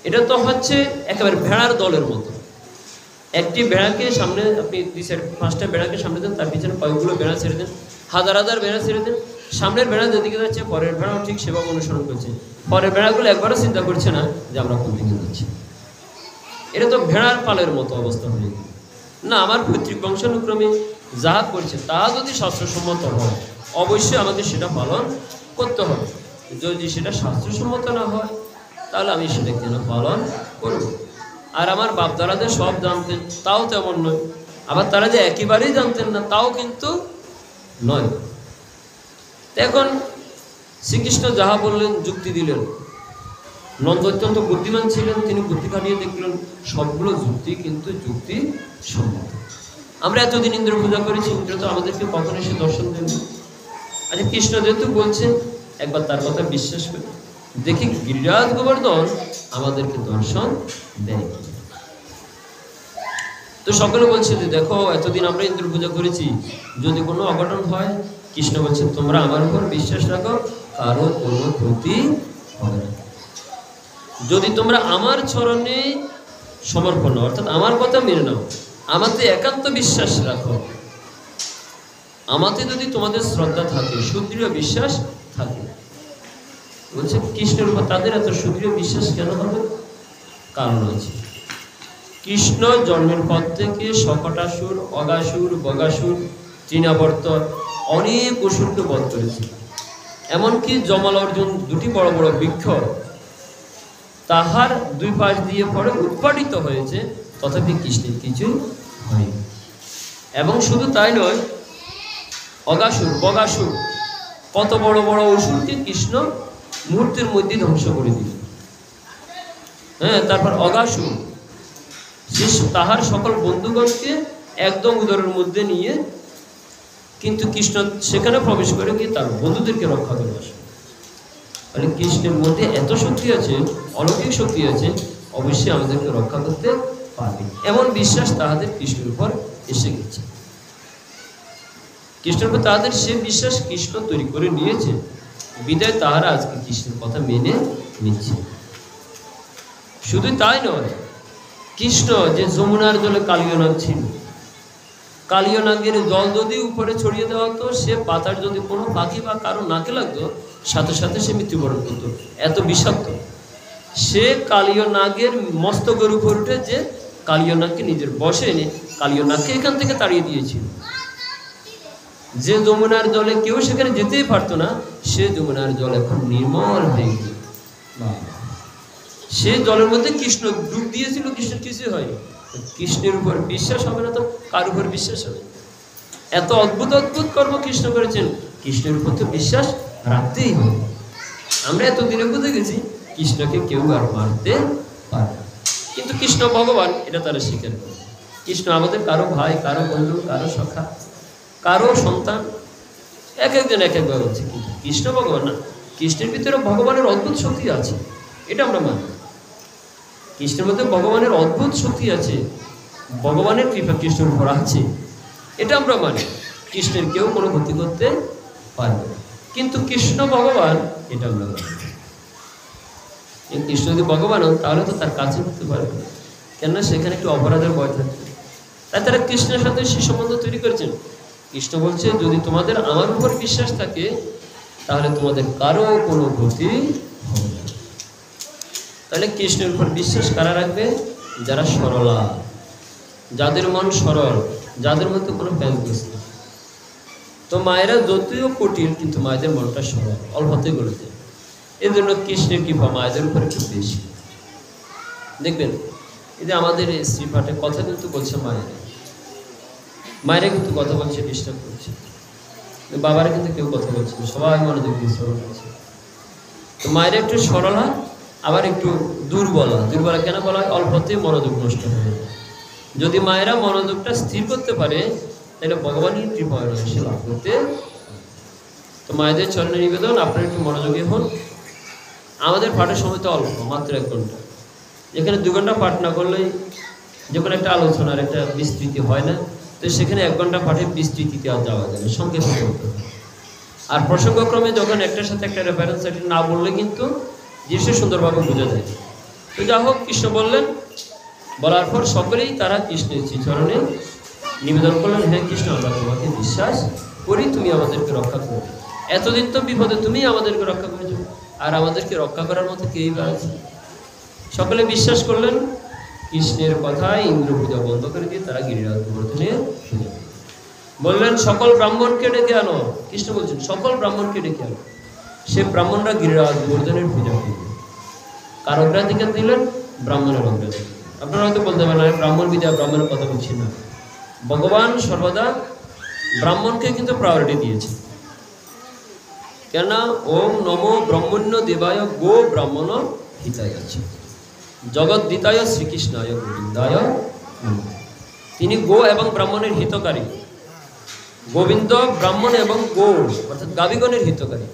এটা তো হচ্ছে একেবারে ভেড়ার দলের মতো। একটি ভেড়াকে সামনে আপনি 5টা ভেড়াকে সামনে দেন, তার পিছনে কয়েকগুলো ভেড়া ছেড়ে দেন, হাজার হাজার ভেড়া ছেড়ে দেন। সামনের ভেড়া যেদিকে যাচ্ছে পরের ভেড়াও ঠিক সেভাবে অনুসরণ করছে। পরের ভেড়াগুলো একবারও চিন্তা করছে না যে আমরা কোন দিকে যাচ্ছি। এটা তো ভেড়ার পালের মতো অবস্থা হয়ে গেল না। আমার পৈতৃক বংশানুক্রমে যাহা করছে তাহা যদি শাস্ত্রসম্মত হয়, অবশ্যই আমাকে সেটা পালন করতে হবে। যদি সেটা শাস্ত্রসম্মত না হয় তাহলে আমি সেটা কেন পালন করব? আর আমার বাপদাদাদের সব জানতেন তাও তেমন নয়, আবার তারা যে একেবারেই জানতেন না তাও কিন্তু নয়। এখন শ্রীকৃষ্ণ যাহা বললেন, যুক্তি দিলেন। নন্দ অত্যন্ত বুদ্ধিমান ছিলেন, তিনি বুদ্ধি খাটিয়ে দেখলেন সবগুলো যুক্তি কিন্তু যুক্তি সম্মত। আমরা এতদিন ইন্দ্র পূজা করেছি, ইন্দ্র তো আমাদেরকে কখনো এসে দর্শন দেন। আচ্ছা, কৃষ্ণ যেহেতু বলছেন একবার তার কথা বিশ্বাস করি, দেখি গিরিরাজ গোবর্ধন আমাদেরকে দর্শন দেয়। তো সকলে বলছে যে দেখো এতদিন আমরা ইন্দ্র পূজা করেছি, যদি কোনো অঘটন হয়, কৃষ্ণ বলছে তোমরা আমার উপর বিশ্বাস রাখো, কারো কোনো ক্ষতি হবে না। যদি তোমরা আমার চরণে সমর্পণ, অর্থাৎ আমার কথা মেনে নাও, আমাতে একান্ত বিশ্বাস রাখো, আমাতে যদি তোমাদের শ্রদ্ধা থাকে, সুদৃঢ় বিশ্বাস থাকে। বলছে কৃষ্ণের উপর তাদের এত সুদৃঢ় বিশ্বাস কেন হবে? কারণ আছে। কৃষ্ণ জন্মের পর থেকে শকটাসুর, অগাসুর, বগাসুর, তৃণাবর্ত অনেক অসুরকে বধ করেছে। এমনকি যমল অর্জুন দুটি বড় বড় বৃক্ষ তাহার দুই পাশ দিয়ে পরে উৎপাদিত হয়েছে, তথাপি কৃষ্ণের কিছু হয়নি। এবং শুধু তাই নয়, অগাসুর, বগাসুর কত বড় বড় অসুরকে কৃষ্ণ মুহূর্তের মধ্যে ধ্বংস করে দিল। হ্যাঁ, তারপর অগাসুর তাহার সকল বন্ধুগণকে একদম উদরের মধ্যে নিয়ে, কিন্তু কৃষ্ণ সেখানে প্রবেশ করে গিয়ে তার বন্ধুদেরকে রক্ষা করে আসে। মানে কৃষ্ণের মধ্যে এত শক্তি আছে, অলৌকিক শক্তি আছে, অবশ্যই আমাদেরকে রক্ষা করতে পারবে, এমন বিশ্বাস তাহাদের কৃষ্ণের উপর এসে গেছে। কৃষ্ণের উপর তাহাদের সে বিশ্বাস কৃষ্ণ তৈরি করে নিয়েছে, বিদায় তাহারা আজকে কৃষ্ণের কথা মেনে নিচ্ছে। শুধু তাই নয়, কৃষ্ণ যে যমুনার জলে কালীয় নাগ ছিল, কালীয় নাগের জল যদি উপরে ছড়িয়ে দেওয়া হতো, সে পাতার যদি কোনো পাখি বা কারো নাকে লাগতো, সাথে সাথে সে মৃত্যুবরণ করতো, এত বিষাক্ত। সে কালীয় নাগের মস্তকের উপর উঠে যে কালীয় নাগকে নিজের বশে এনে কালীয় নাগকে এখান থেকে তাড়িয়ে দিয়েছিল। যে যমুনার জলে কেউ সেখানে যেতেই পারতো না, সে যমুনার জল এখন নির্মল হয়ে গেল। সে জলের মধ্যে কৃষ্ণ ডুব দিয়েছিল, কৃষ্ণের কিছু হয়নি। কৃষ্ণের উপর বিশ্বাস হবে না তো কার উপর বিশ্বাস হবে? এত অদ্ভুত অদ্ভুত কর্ম কৃষ্ণ করেছেন, কৃষ্ণের উপর তো বিশ্বাস রাখতেই হবে। আমরা এতদিনে বুঝে গেছি কৃষ্ণকে কেউ আর মারতে পারে না, কিন্তু কৃষ্ণ ভগবান এটা তারা স্বীকার করে। কৃষ্ণ আমাদের কারো ভাই, কারো বন্ধু, কারো সখা, কারো সন্তান, এক একজন এক একবার হচ্ছে, কিন্তু কৃষ্ণ ভগবান না। কৃষ্ণের ভিতরে ভগবানের অদ্ভুত শক্তি আছে, এটা আমরা মানি। কৃষ্ণের মধ্যে ভগবানের অদ্ভুত শক্তি আছে, ভগবানের কৃপা কৃষ্ণের উপর আছে, এটা আমরা মানি। কৃষ্ণের কেউ কোনো ক্ষতি করতে পারবে না, কিন্তু কৃষ্ণ ভগবান এটা আমরা মানি। কৃষ্ণ যদি ভগবান হন তাহলে তো তার কাছে করতে পারবে না, কেননা সেখানে একটু অপরাধের ভয় থাকবে। তাই তারা কৃষ্ণের সাথে সেই সম্বন্ধ তৈরি করেছেন। কৃষ্ণ বলছে যদি তোমাদের আমার উপর বিশ্বাস থাকে তাহলে তোমাদের কারো কোনো ক্ষতি হবে না। তাহলে কৃষ্ণের উপর বিশ্বাস কারা রাখবে? যারা সরলা, যাদের মন সরল, যাদের মধ্যে কোনো প্যাঁচ বসে, তো মায়েরা যতই কঠিন কিন্তু মায়েদের মনটা সরল, অল্পতেই গলে যায়। এই জন্য কৃষ্ণের কৃপা মায়েদের উপরে খুব বেশি। দেখবেন এই যে আমাদের স্ত্রী পাঠে কথা কিন্তু বলছে মায়েরা কিন্তু কথা বলছে, ডিস্টার্ব করছে, বাবারা কিন্তু কেউ কথা বলছে না, সবাই মনোযোগ দিয়ে শ্রবণ করছে। তো মায়েরা একটু সরলা, আবার একটু দুর্বলা কেন বলা হয়? অল্পতেই মনোযোগ নষ্ট হয়ে যায়। যদি মায়েরা মনোযোগটা স্থির করতে পারে তাহলে ভগবানের কৃপায় সে লাভ করতে। তো মায়েদের চরণে নিবেদন, আপনারা একটু মনোযোগী হন। আমাদের পাঠের সময় তো অল্প, মাত্র 1 ঘন্টা। এখানে 2 ঘন্টা পাঠ না করলেই যখন একটা আলোচনার একটা বিস্তৃতি হয় না, তো সেখানে 1 ঘন্টা পাঠে বিস্তৃতিতে আর যাওয়া যায় না, সংক্ষেপে করতে হয়। আর প্রসঙ্গক্রমে যখন একটার সাথে একটা রেফারেন্স না বললে কিন্তু জিনিস সুন্দরভাবে বোঝা যায়। তো যা হোক, কৃষ্ণ বললেন, বলার পর সকলেই তারা কৃষ্ণের চরণে নিবেদন করলেন, হ্যাঁ কৃষ্ণ, আমরা তোমাকে বিশ্বাস করি, তুমি আমাদেরকে রক্ষা করো। এতদিন তো বিপদে তুমি আমাদেরকে রক্ষা করেছো, আর আমাদেরকে রক্ষা করার মতো কেই বা আছে? সকলে বিশ্বাস করলেন। কৃষ্ণের কথায় ইন্দ্র পূজা বন্ধ করে দিয়ে তারা গিরিরাজ গোবর্ধনে বললেন, সকল ব্রাহ্মণকে ডেকে আনো। কৃষ্ণ বলছেন, সকল ব্রাহ্মণকে ডেকে আনো। সে ব্রাহ্মণরা গিরিরাজ গোবর্ধনের পূজা করবে। কার অগ্রাধিকার দিলেন? ব্রাহ্মণের অগ্রাধিকার। আপনারা হয়তো বলতে পারেন, ব্রাহ্মণ বিদ্যা, ব্রাহ্মণের কথা বলছি না। ভগবান সর্বদা ব্রাহ্মণকে কিন্তু প্রায়োরিটি দিয়েছে। কেননা ওম নমো ব্রহ্মণ্য দেবায় গো ব্রাহ্মণ হিতায় আছে, জগৎ দিতায় শ্রীকৃষ্ণায় গোবিন্দায়। তিনি গো এবং ব্রাহ্মণের হিতকারী। গোবিন্দ ব্রাহ্মণ এবং গো অর্থাৎ গাবিগণের হিতকারী।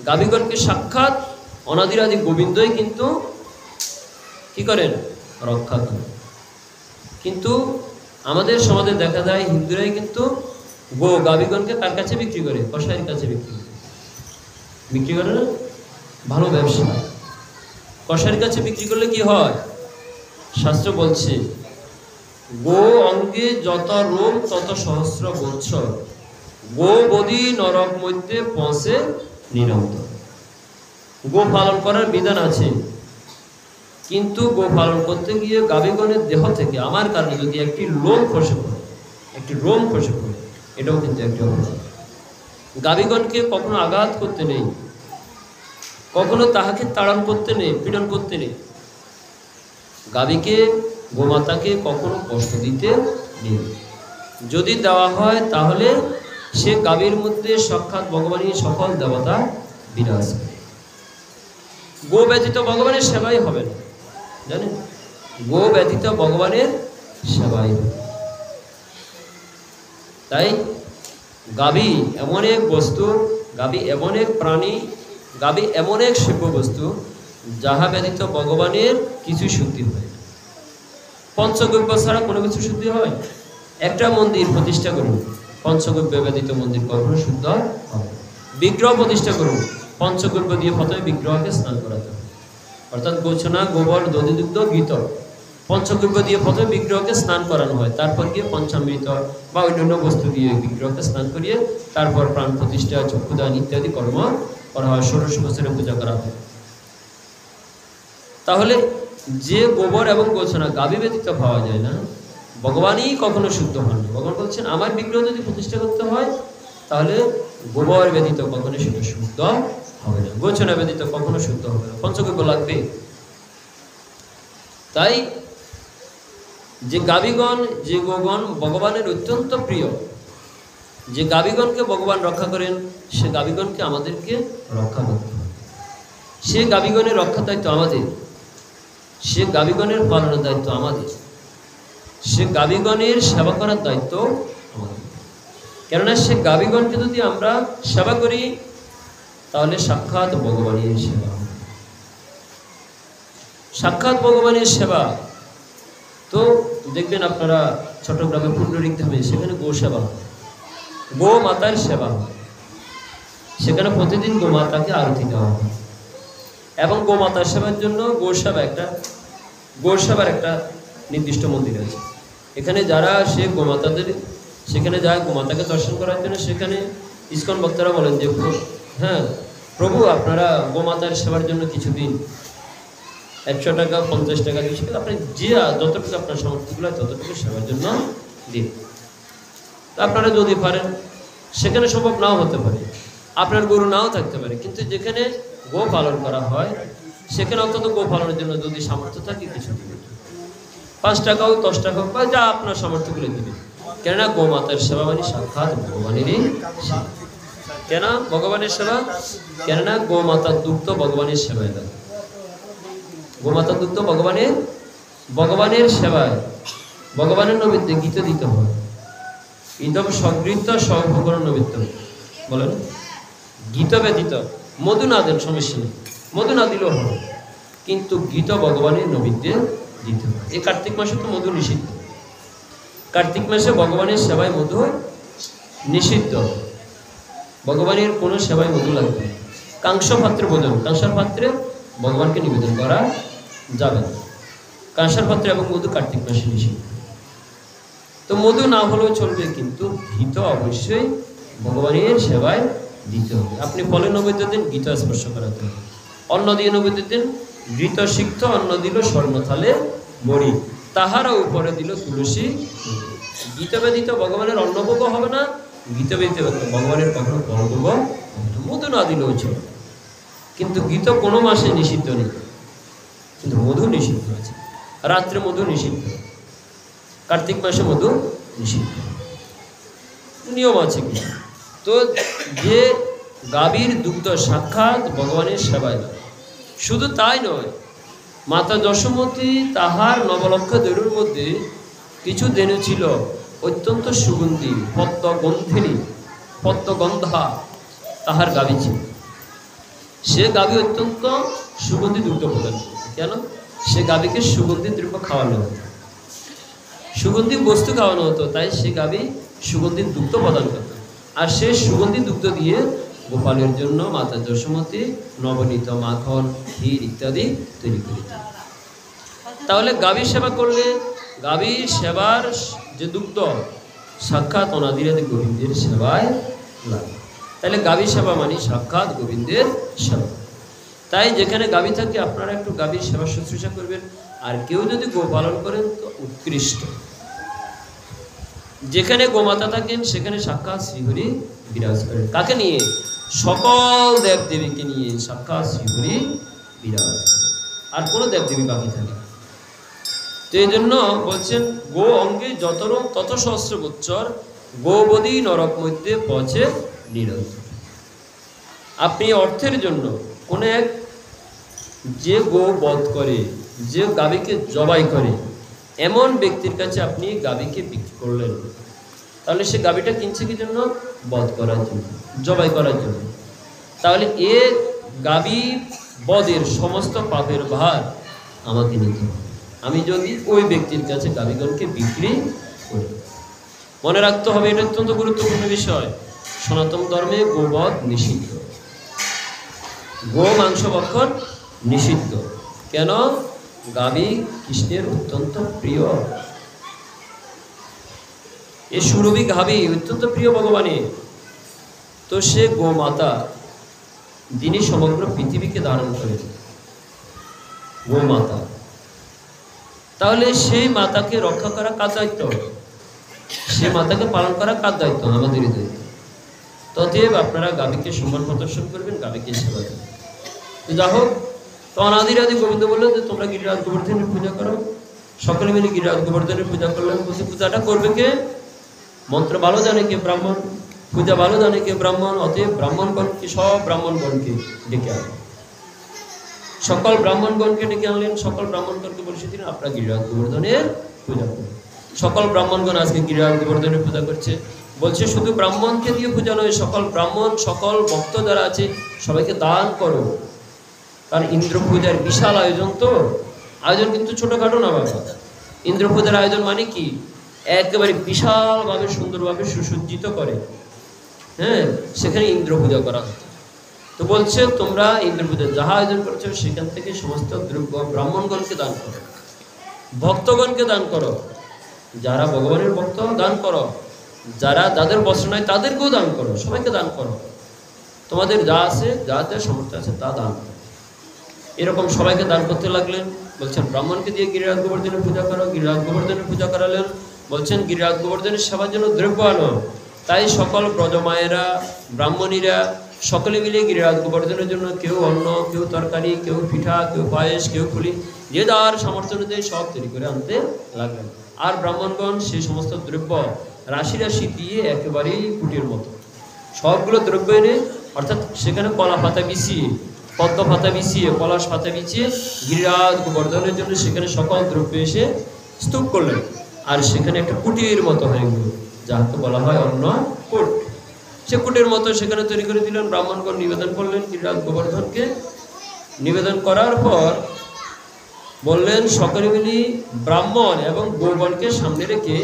গাবিগণকে সাক্ষাৎ অনাদিরাদি গোবিন্দই কিন্তু কি করেন? রক্ষা করেন। কিন্তু আমাদের সমাজে দেখা যায় হিন্দুরাই কিন্তু গাবিগণকে কার কাছে বিক্রি করে? কসাইয়ের কাছে বিক্রি করে না? ভালো ব্যবসা। কসাইয়ের কাছে বিক্রি করলে কি হয়? শাস্ত্র বলছে, গো অঙ্গে যত রোম তত সহস্র বৎসর, গো বদি নরক মধ্যে পৌঁছে নিরন্তর। গো পালন করার বিধান আছে, কিন্তু গো পালন করতে গিয়ে গাবিগণের দেহ থেকে আমার কারণে যদি একটি লোম খসে পড়ে, এটাও কিন্তু একটি অপরাধ। গাবিগণকে কখনো আঘাত করতে নেই, কখনো তাহাকে তাড়ন করতে নেই, পীড়ন করতে নেই। গাবিকে, গোমাতাকে কখনো কষ্ট দিতে নেই। যদি দেওয়া হয় তাহলে সে গাবির মধ্যে সাক্ষাৎ ভগবানের সকল দেবতা বিরাজ করে। গো ব্যতীত ভগবানের সেবাই হবে না, জানেন? গো ব্যতীত ভগবানের সেবাই হবে। তাই গাবি এমন এক বস্তু, গাবি এমন এক প্রাণী, গাবি এমন এক সেব্য বস্তু, যাহা ব্যতীত ভগবানের কিছু শুদ্ধি হয় না। পঞ্চগব্য ছাড়া কোনো কিছু শুদ্ধি হয়? একটা মন্দির প্রতিষ্ঠা করুন, পঞ্চগব্য ব্যতীত মন্দির কখনো শুদ্ধ হবে। বিগ্রহ প্রতিষ্ঠা করুন, পঞ্চগব্য দিয়ে প্রথমে বিগ্রহকে স্নান করাতে হবে। অর্থাৎ গোছনা, গোবর, দধি, দুগ্ধ, ঘৃত, পঞ্চগব্য দিয়ে প্রথমে বিগ্রহকে স্নান করানো হয়। তারপর গিয়ে পঞ্চামৃত বা অন্যান্য বস্তু দিয়ে বিগ্রহকে স্নান করিয়ে তারপর প্রাণ প্রতিষ্ঠা, চক্ষুদান ইত্যাদি কর্ম করা হয়। 16 বছরে পূজা করা হয়। তাহলে যে গোবর এবং গোছনা গাবি ব্যতীত পাওয়া যায় না, ভগবানই কখনো শুদ্ধ হন না। ভগবান বলছেন, আমার বিগ্রহ যদি প্রতিষ্ঠা করতে হয় তাহলে গোবর ব্যতীত কখনো সেটা শুদ্ধ হবে না, গোছনা ব্যতীত কখনো শুদ্ধ হবে না, পঞ্চগব্য লাগবে। তাই যে গাবিগণ, যে গোগণ ভগবানের অত্যন্ত প্রিয়, যে গাবিগণকে ভগবান রক্ষা করেন, সে গাবিগণকে আমাদেরকে রক্ষা করতে হবে। সে গাবিগণের রক্ষার দায়িত্ব আমাদের, সে গাবিগণের পালনের দায়িত্ব আমাদের, সে গাবিগণের সেবা করার দায়িত্ব আমাদের। কেননা সে গাবিগণকে যদি আমরা সেবা করি তাহলে সাক্ষাৎ ভগবানের সেবা, সাক্ষাৎ ভগবানের সেবা। তো দেখবেন আপনারা চট্টগ্রামে পুণ্ডরিক ধামে, সেখানে গো সেবা, গো মাতার সেবা হয়। সেখানে প্রতিদিন গোমাতাকে আরতি দেওয়া হয় এবং গোমাতার সেবার জন্য গোসাবার একটা নির্দিষ্ট মন্দির আছে। এখানে যারা সে গোমাতাদের সেখানে যায় গোমাতাকে দর্শন করার জন্য, সেখানে ইসকন ভক্তরা বলেন যে, হ্যাঁ প্রভু, আপনারা গোমাতার সেবার জন্য কিছু দিন, 100 টাকা, 50 টাকা, 200 টাকা, আপনি যে যতটুকু আপনার সামর্থ্যগুলো ততটুকু সেবার জন্য দিন। তা আপনারা যদি পারেন সেখানে সম্ভব নাও হতে পারে, আপনার গরু নাও থাকতে পারে, কিন্তু যেখানে গো পালন করা হয় সেখানে অন্তত গো পালনের জন্য যদি সামর্থ্য থাকে কিছু দিবে, 5 টাকা হোক 10 টাকা হোক বা যা আপনার সামর্থ্য করে দিবে। কেননা গোমাতার সেবা মানে সাক্ষাৎ ভগবানেরই সেবা। কেন ভগবানের সেবা? কেননা গোমাতার দুগ্ধ ভগবানের সেবায় লাগে। গোমাতার দুগ্ধ ভগবানের সেবায়, ভগবানের নৈবেদ্যে গীত দিতে হয়। ইদম সগৃহীত সর্বকরণ নৈবেদ্য বলেন, গীত ব্যতীত মধু না দেন সমস্যা নেই, মধু না দিলেও হবে, কিন্তু গীত ভগবানের নৈবেদ্যে দিতে হয়। এই কার্তিক মাসে তো মধু নিষিদ্ধ, কার্তিক মাসে ভগবানের সেবায় মধু নিষিদ্ধ, ভগবানের কোনো সেবায় মধু লাগবে না। কাংস পাত্রে ভোজন, কাংসার পাত্রে ভগবানকে নিবেদন করা যাবে না, কাংসার পাত্রে এবং মধু কার্তিক মাসে নিষিদ্ধ। তো মধু না হলেও চলবে, কিন্তু ঘিত অবশ্যই ভগবানের সেবায় দিতে হবে। আপনি ফলের নৈবেদ্য দিন, গীত স্পর্শ করাতে হবে। অন্ন দিয়ে নৈবেদ্য দিন, ঘৃত সিক্ত অন্ন দিল স্বর্ণ থালে বড়ি, তাহারা উপরে দিল তুলসী। গীত ব্যতীত ভগবানের অন্নভোগ হবে না, গীত ব্যতীত ভগবানের কখনো ফলভোগ হবে না। মধু না দিলেও চলবে, কিন্তু গীত কোনো মাসে নিষিদ্ধ নেই, কিন্তু মধু নিষিদ্ধ আছে। রাত্রে মধু নিষিদ্ধ, কার্তিক মাসে মধু নিষিদ্ধ, নিয়ম আছে কি। তো যে গাভীর দুগ্ধ সাক্ষাৎ ভগবানের সেবায় লাগে। শুধু তাই নয়, মাতা যশোমতী তাহার নবলক্ষ দেরুর মধ্যে কিছু দেনু ছিল অত্যন্ত সুগন্ধি, পদ্মগন্ধা তাহার গাভী ছিল। সে গাভী অত্যন্ত সুগন্ধি দুগ্ধ প্রদান করত। কেন? সে গাভীকে সুগন্ধি দ্রব্য খাওয়ানো হতো, সুগন্ধি বস্তু খাওয়ানো হতো, তাই সে গাভী সুগন্ধি দুগ্ধ প্রদান করত। আর সে সুগন্ধি দুগ্ধ দিয়ে গোপালের জন্য মাতা যশোমতী নবনীত মাখন, ক্ষীর ইত্যাদি তৈরি করিত। তাহলে গাভীর সেবা করলে গাভীর সেবার যে দুগ্ধ সাক্ষাৎ অনাদিরাদি গোবিন্দের সেবায় লাগে। তাহলে গাভীর সেবা মানে সাক্ষাৎ গোবিন্দের সেবা। তাই যেখানে গাভী থাকে আপনারা একটু গাভীর সেবা শুশ্রূষা করবেন। আর কেউ যদি গো পালন করেন তো উৎকৃষ্ট। যেখানে গোমাতা থাকেন সেখানে সাক্ষাৎ শ্রীহরি বিরাজ করেন। কাকে নিয়ে? সকল দেবদেবীকে নিয়ে সাক্ষাৎ শ্রীহরি বিরাজ করেন, আর কোনো দেবদেবী বাকি থাকে। তো এই জন্য বলছেন, গো অঙ্গে যতরম তত সহস্র বৎসর, গোবধি নরক মধ্যে পচে নিরন্তর। আপনি অর্থের জন্য কোন এক যে গো বধ করে, যে গাভীকে জবাই করে, এমন ব্যক্তির কাছে আপনি গাভীকে বিক্রি করলেন, তাহলে সে গাভীটা কিনছে কি জন্য? বধ করার জন্য, জবাই করার জন্য। তাহলে এ গাভী বধের সমস্ত পাপের ভার আমাকে নিতে হবে, আমি যদি ওই ব্যক্তির কাছে গাভীগণকে বিক্রি করি। মনে রাখতে হবে, এটা অত্যন্ত গুরুত্বপূর্ণ বিষয়। সনাতন ধর্মে গোবধ নিষিদ্ধ, গো মাংস ভক্ষণ নিষিদ্ধ। কেন? গাভী কৃষ্ণের অত্যন্ত প্রিয়, এ সুরভি গাভী অত্যন্ত প্রিয় ভগবানের। তো সে গোমাতা, যিনি সমগ্র পৃথিবীকে ধারণ করেন, গোমাতা। তাহলে সেই মাতাকে রক্ষা করা কার দায়িত্ব? সে মাতাকে পালন করা কার দায়িত্ব? আমাদেরই দায়িত্ব। ততএব আপনারা গাভীকে সম্মান প্রদর্শন করবেন, গাভীকে সেবা দেবেন। যা হোক, তো অনাদিরাদি গোবিন্দ বললেন যে তোমরা গিরিরাজ গোবর্ধনের পূজা করো। সকলে মিলে গিরিরাজ গোবর্ধনের পূজা করলেন। বলছে পূজাটা করবে কে? মন্ত্র ভালো জানে কে? ব্রাহ্মণ। পূজা ভালো জানে কে? ব্রাহ্মণ। অতএব ব্রাহ্মণগণকে, সব ব্রাহ্মণগণকে ডেকে আনলেন, সকল ব্রাহ্মণগণকে ডেকে আনলেন। সকল ব্রাহ্মণগণকে বলছে দিন আপনারা গিরিরাজ গোবর্ধনের পূজা করুন। সকল ব্রাহ্মণগণ আজকে গিরিরাজ গোবর্ধনের পূজা করছে। বলছে শুধু ব্রাহ্মণকে দিয়ে পূজা নয়, সকল ব্রাহ্মণ, সকল ভক্ত যারা আছে সবাইকে দান করো। কারণ ইন্দ্র পূজার বিশাল আয়োজন, তো আয়োজন কিন্তু ছোটখাটো না বাবা। ইন্দ্র পূজার আয়োজন মানে কি? একেবারে বিশালভাবে সুন্দরভাবে সুসজ্জিত করে, হ্যাঁ, সেখানে ইন্দ্র পূজা করা হতো। তো বলছে তোমরা ইন্দ্র পূজা যাহা আয়োজন করছো সেখান থেকে সমস্ত দ্রব্য ব্রাহ্মণগণকে দান করো, ভক্তগণকে দান করো। যারা ভগবানের ভক্ত দান করো, যাদের বস্ত্র নাই তাদেরকেও দান করো, সবাইকে দান করো। তোমাদের যা আছে, যা যা সামর্থ্য আছে তা দান করো। এরকম সবাইকে দান করতে লাগলেন। বলছেন ব্রাহ্মণকে দিয়ে গিরিরাজ গোবর্ধনের পূজা করো। গিরিরাজ গোবর্ধনের পূজা করালেন। বলছেন গিরিরাজ গোবর্ধনের সেবার জন্য দ্রব্য আনো। তাই সকল ব্রজমায়েরা, ব্রাহ্মণীরা সকলে মিলে গিরিরাজ গোবর্ধনের জন্য কেউ অন্ন, কেউ তরকারি, কেউ পিঠা, কেউ পায়েস, কেউ খুলি, যে যার সামর্থ্য অনুযায়ী সব তৈরি করে আনতে লাগলেন। আর ব্রাহ্মণগণ সেই সমস্ত দ্রব্য রাশি রাশি দিয়ে একেবারেই কুটির মতো সবগুলো দ্রব্য এনে, অর্থাৎ সেখানে কলা পাতা বিছিয়ে, পদ্ম পাতা বিছিয়ে, পলাশ পাতা বিছিয়ে গিরিরাজ গোবর্ধনের জন্য সেখানে সকল দ্রব্য এসে স্তূপ করলেন। আর সেখানে একটা কুটির মতো হয়ে গেল, যাহাকে বলা হয় অন্ন কূট। সে কুটির মতো সেখানে তৈরি করে দিলেন। ব্রাহ্মণগণ নিবেদন করলেন গিরিরাজ গোবর্ধনকে। নিবেদন করার পর বললেন সকলে মিলি ব্রাহ্মণ এবং গৌগণকে সামনে রেখে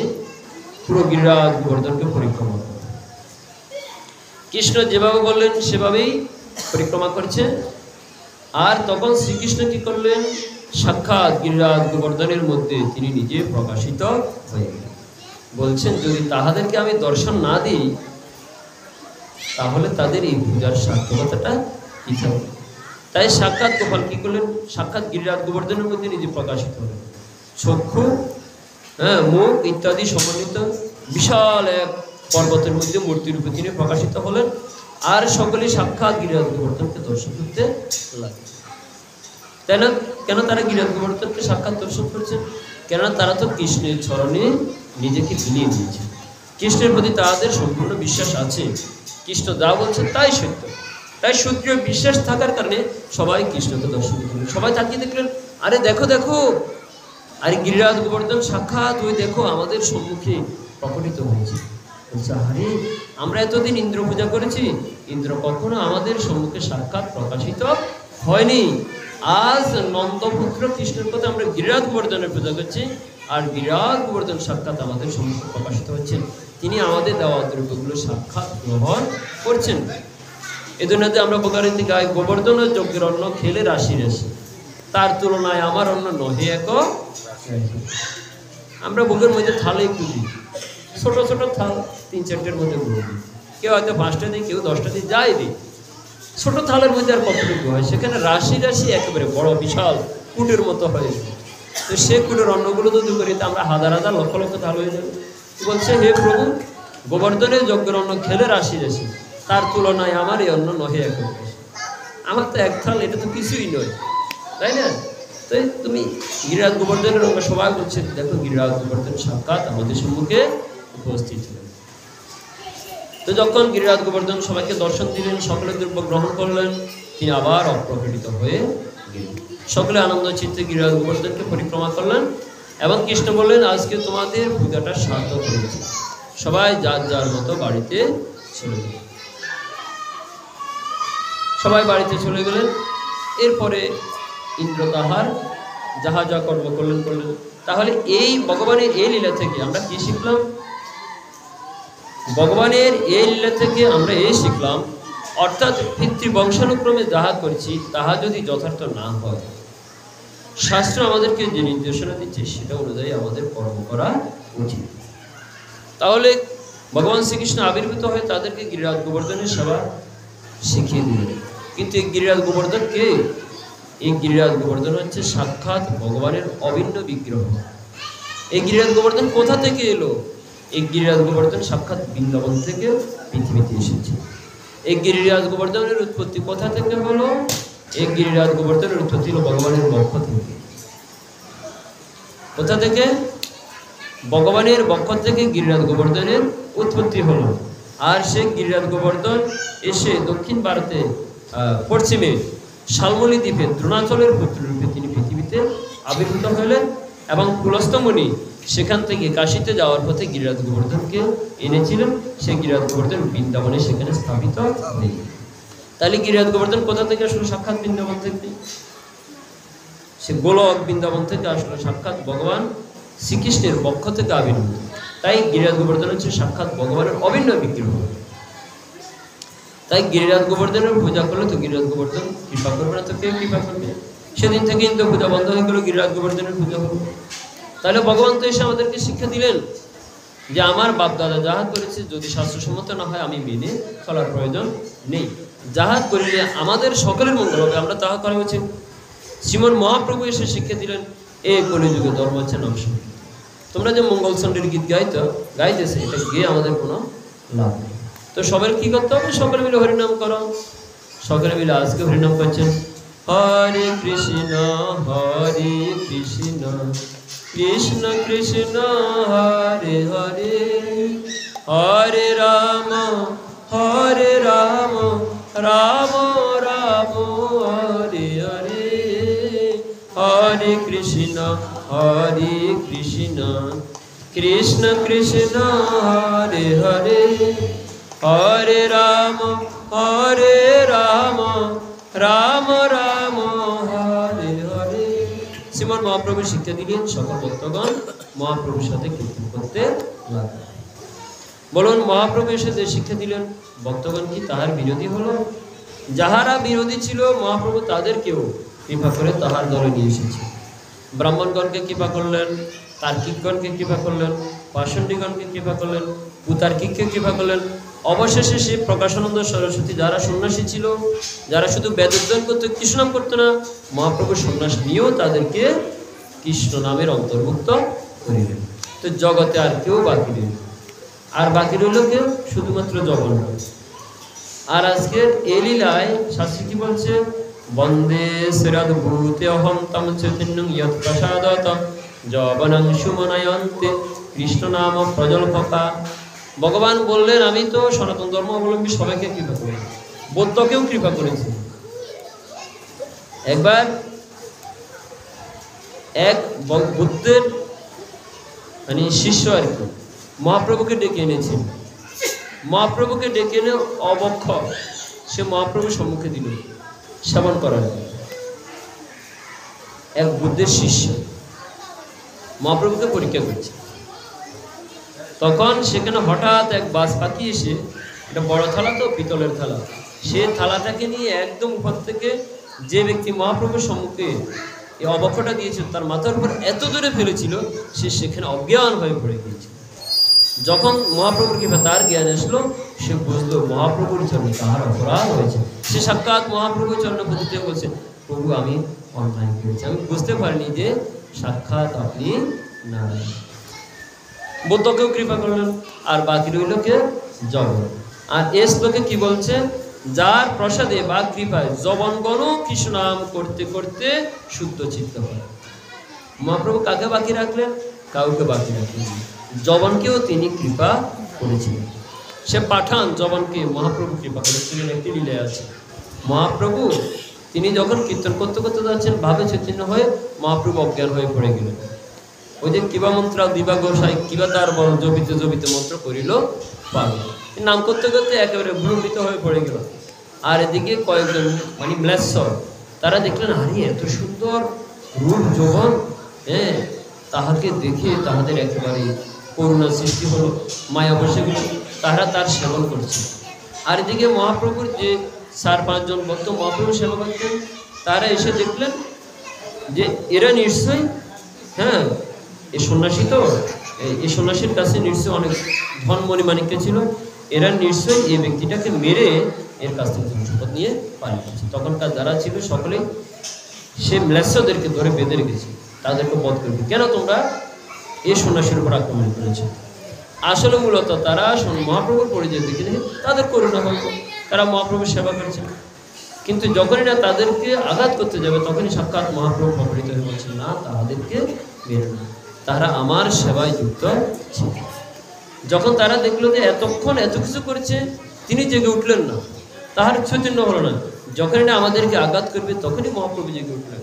পুরো গিরিরাজ গোবর্ধনকে পরিক্রমা করলেন। কৃষ্ণ যেভাবে বললেন সেভাবেই পরিক্রমা করছে। আর তখন শ্রীকৃষ্ণ কি করলেন, সাক্ষাৎ গিরিরাজ গোবর্ধনের মধ্যে তিনি নিজে প্রকাশিত হয়ে গেলেন। বলছেন যদি তাহাদেরকে আমি দর্শন না দিই তাহলে তাদের এই পূজার সার্থকতাটা কি থাকবে। তাই সাক্ষাৎ গোপাল কি করলেন, সাক্ষাৎ গিরিরাজ গোবর্ধনের মধ্যে নিজে প্রকাশিত হলেন। চক্ষু, মুখ ইত্যাদি সমন্বিত বিশাল এক পর্বতের মধ্যে মূর্তিরূপে তিনি প্রকাশিত হলেন। আর সকলেই সাক্ষাৎ গিরিরাজ গোবর্ধনকে দর্শন করতে লাগলেন। তাই না? কেন তারা গিরিরাজ গোবর্ধনকে সাক্ষাৎ দর্শন করছেন? কেননা তারা তো কৃষ্ণের চরণে নিজেকে বিলিয়ে দিয়েছে। কৃষ্ণের প্রতি তাদের সম্পূর্ণ বিশ্বাস আছে। কৃষ্ণ যা বলছে তাই সত্য। তাই সুদৃঢ় বিশ্বাস থাকার কারণে সবাই কৃষ্ণকে দর্শন করলেন। সবাই তাকিয়ে দেখলেন, আরে দেখো দেখো, আরে গিরিরাজ গোবর্ধন সাক্ষাৎ ওই দেখো আমাদের সম্মুখে প্রকটিত হয়েছে। বলছে আরে আমরা এতদিন ইন্দ্র পূজা করেছি, ইন্দ্র কখনো আমাদের সম্মুখে সাক্ষাৎ প্রকাশিত হয়নি। আজ নন্দপুত্র কৃষ্ণের কথা আমরা গিরিরাজ গোবর্ধনের পূজা করছি, আর গিরিরাজ গোবর্ধন সাক্ষাৎ আমাদের সম্মুখে প্রকাশিত হচ্ছেন। তিনি আমাদের দেওয়া দ্রব্যগুলো সাক্ষাৎ গ্রহণ করছেন। এই জন্য আমরা বকারিতে গাই, গোবর্ধন যজ্ঞের অন্ন খেলে রাশি রাশি, তার তুলনায় আমার অন্ন নহে এক। আমরা বুকের মধ্যে থালে পুজি, ছোট ছোট থাল ৩-৪টের মধ্যে পুজি, কেউ হয়তো 5টা দিই, কেউ 10টা দিই, যাই দিই। ছোট থালের মধ্যে আর কতটুকু হয়, সেখানে রাশি রাশি একেবারে বড় বিশাল কুটের মতো হয়ে যায়। তো সে কুটের অন্নগুলো যদি করি তা আমরা হাজার হাজার লক্ষ লক্ষ থাল হয়ে যাবে। বলছে হে প্রভু, গোবর্ধনের যজ্ঞের অন্ন খেলে রাশি রাশি, তার তুলনায় আমার এই অন্ন নহে এক। আমার তো এক থাল, এটা তো কিছুই নয়, তাই না? তো তুমি গিরিরাজ গোবর্ধনের অঙ্গ সবাই বলছে দেখো গিরিরাজ গোবর্ধন সাক্ষাৎ আমাদের সম্মুখে উপস্থিত ছিলেন। তো যখন গিরিরাজ গোবর্ধন সবাইকে দর্শন দিলেন, সকলের দ্রব্য গ্রহণ করলেন, তিনি আবার অপ্রকটিত হয়ে গেলেন। সকলে আনন্দ চিত্তে গিরিরাজ গোবর্ধনকে পরিক্রমা করলেন এবং কৃষ্ণ বললেন আজকে তোমাদের পূজাটা সার্থক হয়েছে, সবাই যার যার মতো বাড়িতে চলে গেলেন। সবাই বাড়িতে চলে গেলেন। এরপরে ইন্দ্র তাহার যাহা যা কর্ম করলেন। তাহলে এই ভগবানের এই লীলা থেকে আমরা কি শিখলাম? ভগবানের এই লীলা থেকে আমরা এই শিখলাম, অর্থাৎ পিতৃবংশানুক্রমে যাহা করছি তাহা যদি যথার্থ না হয়, শাস্ত্র আমাদেরকে যে নির্দেশনা দিচ্ছে সেটা অনুযায়ী আমাদের কর্ম করা উচিত। তাহলে ভগবান শ্রীকৃষ্ণ আবির্ভূত হয়ে তাদেরকে গিরিরাজ গোবর্ধনের সেবা শিখিয়ে দিলেন। কিন্তু এই গিরিরাজ গোবর্ধন কে? এই গিরিরাজ গোবর্ধন হচ্ছে সাক্ষাৎ ভগবানের অভিন্ন বিগ্রহ। এই গিরিরাজ গোবর্ধন কোথা থেকে এলো? এই গিরিরাজ গোবর্ধন সাক্ষাৎ বৃন্দাবন থেকে পৃথিবীতে এসেছে। এই গিরিরাজ গোবর্ধনের উৎপত্তি কোথা থেকে হলো? এই গিরিরাজ গোবর্ধনের উৎপত্তি হলো ভগবানের বক্ষ থেকে। কোথা থেকে? ভগবানের বক্ষ থেকে গিরিরাজ গোবর্ধনের উৎপত্তি হলো। আর সেই গিরিরাজ গোবর্ধন এসে দক্ষিণ ভারতে পশ্চিমে শালমলী দ্বীপে দ্রোণাচলের পুত্ররূপে তিনি পৃথিবীতে আবির্ভূত হলেন এবং পুলস্তমণি সেখান থেকে কাশীতে যাওয়ার পথে গিরিরাজ গোবর্ধনকে এনেছিলেন। সেই গিরিরাজ গোবর্ধন বৃন্দাবনে সেখানে স্থাপিত হয়ে। তাহলে গিরিরাজ গোবর্ধন কোথা থেকে আসলো? সাক্ষাৎ বৃন্দাবন থেকে। সে গোলক বৃন্দাবন থেকে আসলো, সাক্ষাৎ ভগবান শ্রীকৃষ্ণের বক্ষ থেকে আবির্ভূত। তাই গিরিরাজ গোবর্ধন হচ্ছে সাক্ষাৎ ভগবানের অভিন্ন বিগ্রহ। তাই গিরিরাজ গোবর্ধনের পূজা করলে তো গিরিরাজ গোবর্ধন কৃপা করবে না, তো কে কৃপা করবে? সেদিন থেকে কিন্তু পূজা বন্ধ হয়ে গেল, গিরিরাজ গোবর্ধনের পূজা হলো। তাহলে ভগবান তো এসে আমাদেরকে শিক্ষা দিলেন যে আমার বাপ দাদা যাহা করেছে যদি শাস্ত্রসম্মত না হয় আমি মেনে চলার প্রয়োজন নেই। যাহা করিলে আমাদের সকলের মঙ্গল হবে আমরা তাহা করা উচিত। শ্রীমন মহাপ্রভু এসে শিক্ষা দিলেন এ কলিযুগে ধর্ম হচ্ছে নবসংগীত। তোমরা যে মঙ্গল চণ্ডীর গীত গাইতেছে, এটা গিয়ে আমাদের কোনো লাভ নেই। তো সবার কি করতে হবে? সকলে মিলে হরিনাম করো। সকলে মিলে আজকে হরিনাম করছেন, হরে কৃষ্ণ কৃষ্ণ কৃষ্ণ হরে হরে, হরে রাম রাম রাম হরে হরে, হরে কৃষ্ণ কৃষ্ণ কৃষ্ণ হরে হরে, হরে রাম রাম রাম হরে হরে। শ্রীমান মহাপ্রভু শিক্ষা দিলেন, সকল ভক্তগণ মহাপ্রভুর সাথে কীর্তন করতে লাগলেন। বলুন, মহাপ্রভু এসে যে শিক্ষা দিলেন, ভক্তগণ কি তাহার বিরোধী হলো? যাহারা বিরোধী ছিল মহাপ্রভু তাদেরকেও কৃপা করে তাহার দলে নিয়ে এসেছে। ব্রাহ্মণগণকে কৃপা করলেন, তার্কিকগণকে কৃপা করলেন, পাষণ্ডীগণকে কৃপা করলেন, কুতার্কিককে কৃপা করলেন। অবশেষে সে প্রকাশানন্দ সরস্বতী, যারা সন্ন্যাসী ছিল, যারা শুধু বেদ অধ্যয়ন করতো, কৃষ্ণ নাম করতো না, মহাপ্রভু সন্ন্যাস নিয়েও তাদেরকে কৃষ্ণ নামের অন্তর্ভুক্ত করিলেন। তো জগতে আর কেউ বাকি নেই, আর বাকি রইল কেউ? শুধুমাত্র জগন্নাথ। আর আজকের এই লীলায় শাস্ত্রী কি বলছে? বন্দে শ্রীরদ্ভূতে অহম তম চৈতন্যং ইয়ৎ প্রসাদত যবনং সুমনয়ন্তে কৃষ্ণ নাম প্রজল্পকা। ভগবান বললেন, আমি তো সনাতন ধর্ম অবলম্বী সবাইকে কৃপা করি, বৌদ্ধকেও কৃপা করেছি। একবার এক বুদ্ধের শিষ্য আর কি মহাপ্রভুকে ডেকে এনেছেন। মহাপ্রভুকে ডেকে এনে অবক্ষ সে মহাপ্রভুর সম্মুখে দিল সেবন করার। এক বুদ্ধের শিষ্য মহাপ্রভুকে পরীক্ষা করছে। তখন সেখানে হঠাৎ এক বাজ পাখি এসে, এটা বড় থালা তো, পিতলের থালা, সে থালাটাকে নিয়ে একদম উপর থেকে যে ব্যক্তি মহাপ্রভুর সম্মুখে এই অবক্ষটা দিয়েছিল তার মাথার উপর এত দূরে ফেলেছিল, সে সেখানে অজ্ঞান হয়ে পড়ে গিয়েছিল। যখন মহাপ্রভুর কৃপা তার জ্ঞান আসলো, সে বুঝলো মহাপ্রভুর চরণে তাহার অপরাধ হয়েছে। সে সাক্ষাৎ মহাপ্রভুর চরণে পতিতে বলছে, প্রভু আমি অন্যায় করেছি, আমি বুঝতে পারিনি যে সাক্ষাৎ আপনি নারায়ণ। বুদ্ধকেও কৃপা করলেন, আর বাকি রইল কে? জগৎ। আর এ শ্লোকে কি বলছে? যার প্রসাদে বা কৃপায় জবনগণ কৃষ্ণ নাম করতে করতে শুদ্ধ চিত্ত হয়। মহাপ্রভু কাকে বাকি রাখলেন? কাউকে বাকি রাখলেন। জবনকেও তিনি কৃপা করেছিলেন। সে পাঠান জবনকে মহাপ্রভু কৃপা করেছিলেন। একটি লীলা আছে, মহাপ্রভু তিনি যখন কীর্তন করতে করতে যাচ্ছেন, ভাবে চৈতন্য হয়ে মহাপ্রভু অজ্ঞান হয়ে পড়ে গেলেন। ওই যে কিবা মন্ত্র দিবা গোসাই কিবা তার জবিতে জবিতে মন্ত্র করিল পাবে, নাম করতে করতে একেবারে ভ্রমিত হয়ে পড়ে গেল। আর এদিকে কয়েকজন ম্লেচ্ছর, তারা দেখলেন, আরে এত সুন্দর রূপ যৌবন, তাহাকে দেখে তাহাদের একেবারে করুণা সৃষ্টি হলো, মায়া বসে গেল, তারা তার সেবন করছে। আর এদিকে মহাপ্রভুর যে 4-5 জন ভক্ত মহাপ্রভু সেবা করতেন, তারা এসে দেখলেন যে এরা নিশ্চয়ই এই সন্ন্যাসী, তো এই সন্ন্যাসীর কাছে নিশ্চয়ই অনেক ধন মণিমাণিক্য ছিল, এরা নিশ্চয়ই এই ব্যক্তিটাকে মেরে এর কাছ থেকে সম্পদ নিয়ে পালিয়ে গেছে। তখনকার যারা ছিল সকলেই সে ম্লেচ্ছদেরকে ধরে বেঁধে রেখেছে, তাদেরকে বধ করবে, কেন তোমরা এই সন্ন্যাসীর উপর আক্রমণ করেছে। আসলে মূলত তারা মহাপ্রভুর পরিচয় দেখে দেখে তাদের করুণা হতো, তারা মহাপ্রভুর সেবা করছে। কিন্তু যখনই না তাদেরকে আঘাত করতে যাবে, তখনই সাক্ষাৎ মহাপ্রভু প্রকৃত হয়ে বলছেন, না তাহাদেরকে মেরে না, তারা আমার সেবায় যুক্ত ছিল। যখন তারা দেখলো যে এতক্ষণ এত কিছু করেছে, তিনি জেগে উঠলেন না, তাহার চৈতন্য হলো না। যখনই না আমাদেরকে আঘাত করবে, তখনই মহাপ্রভু জেগে উঠলেন।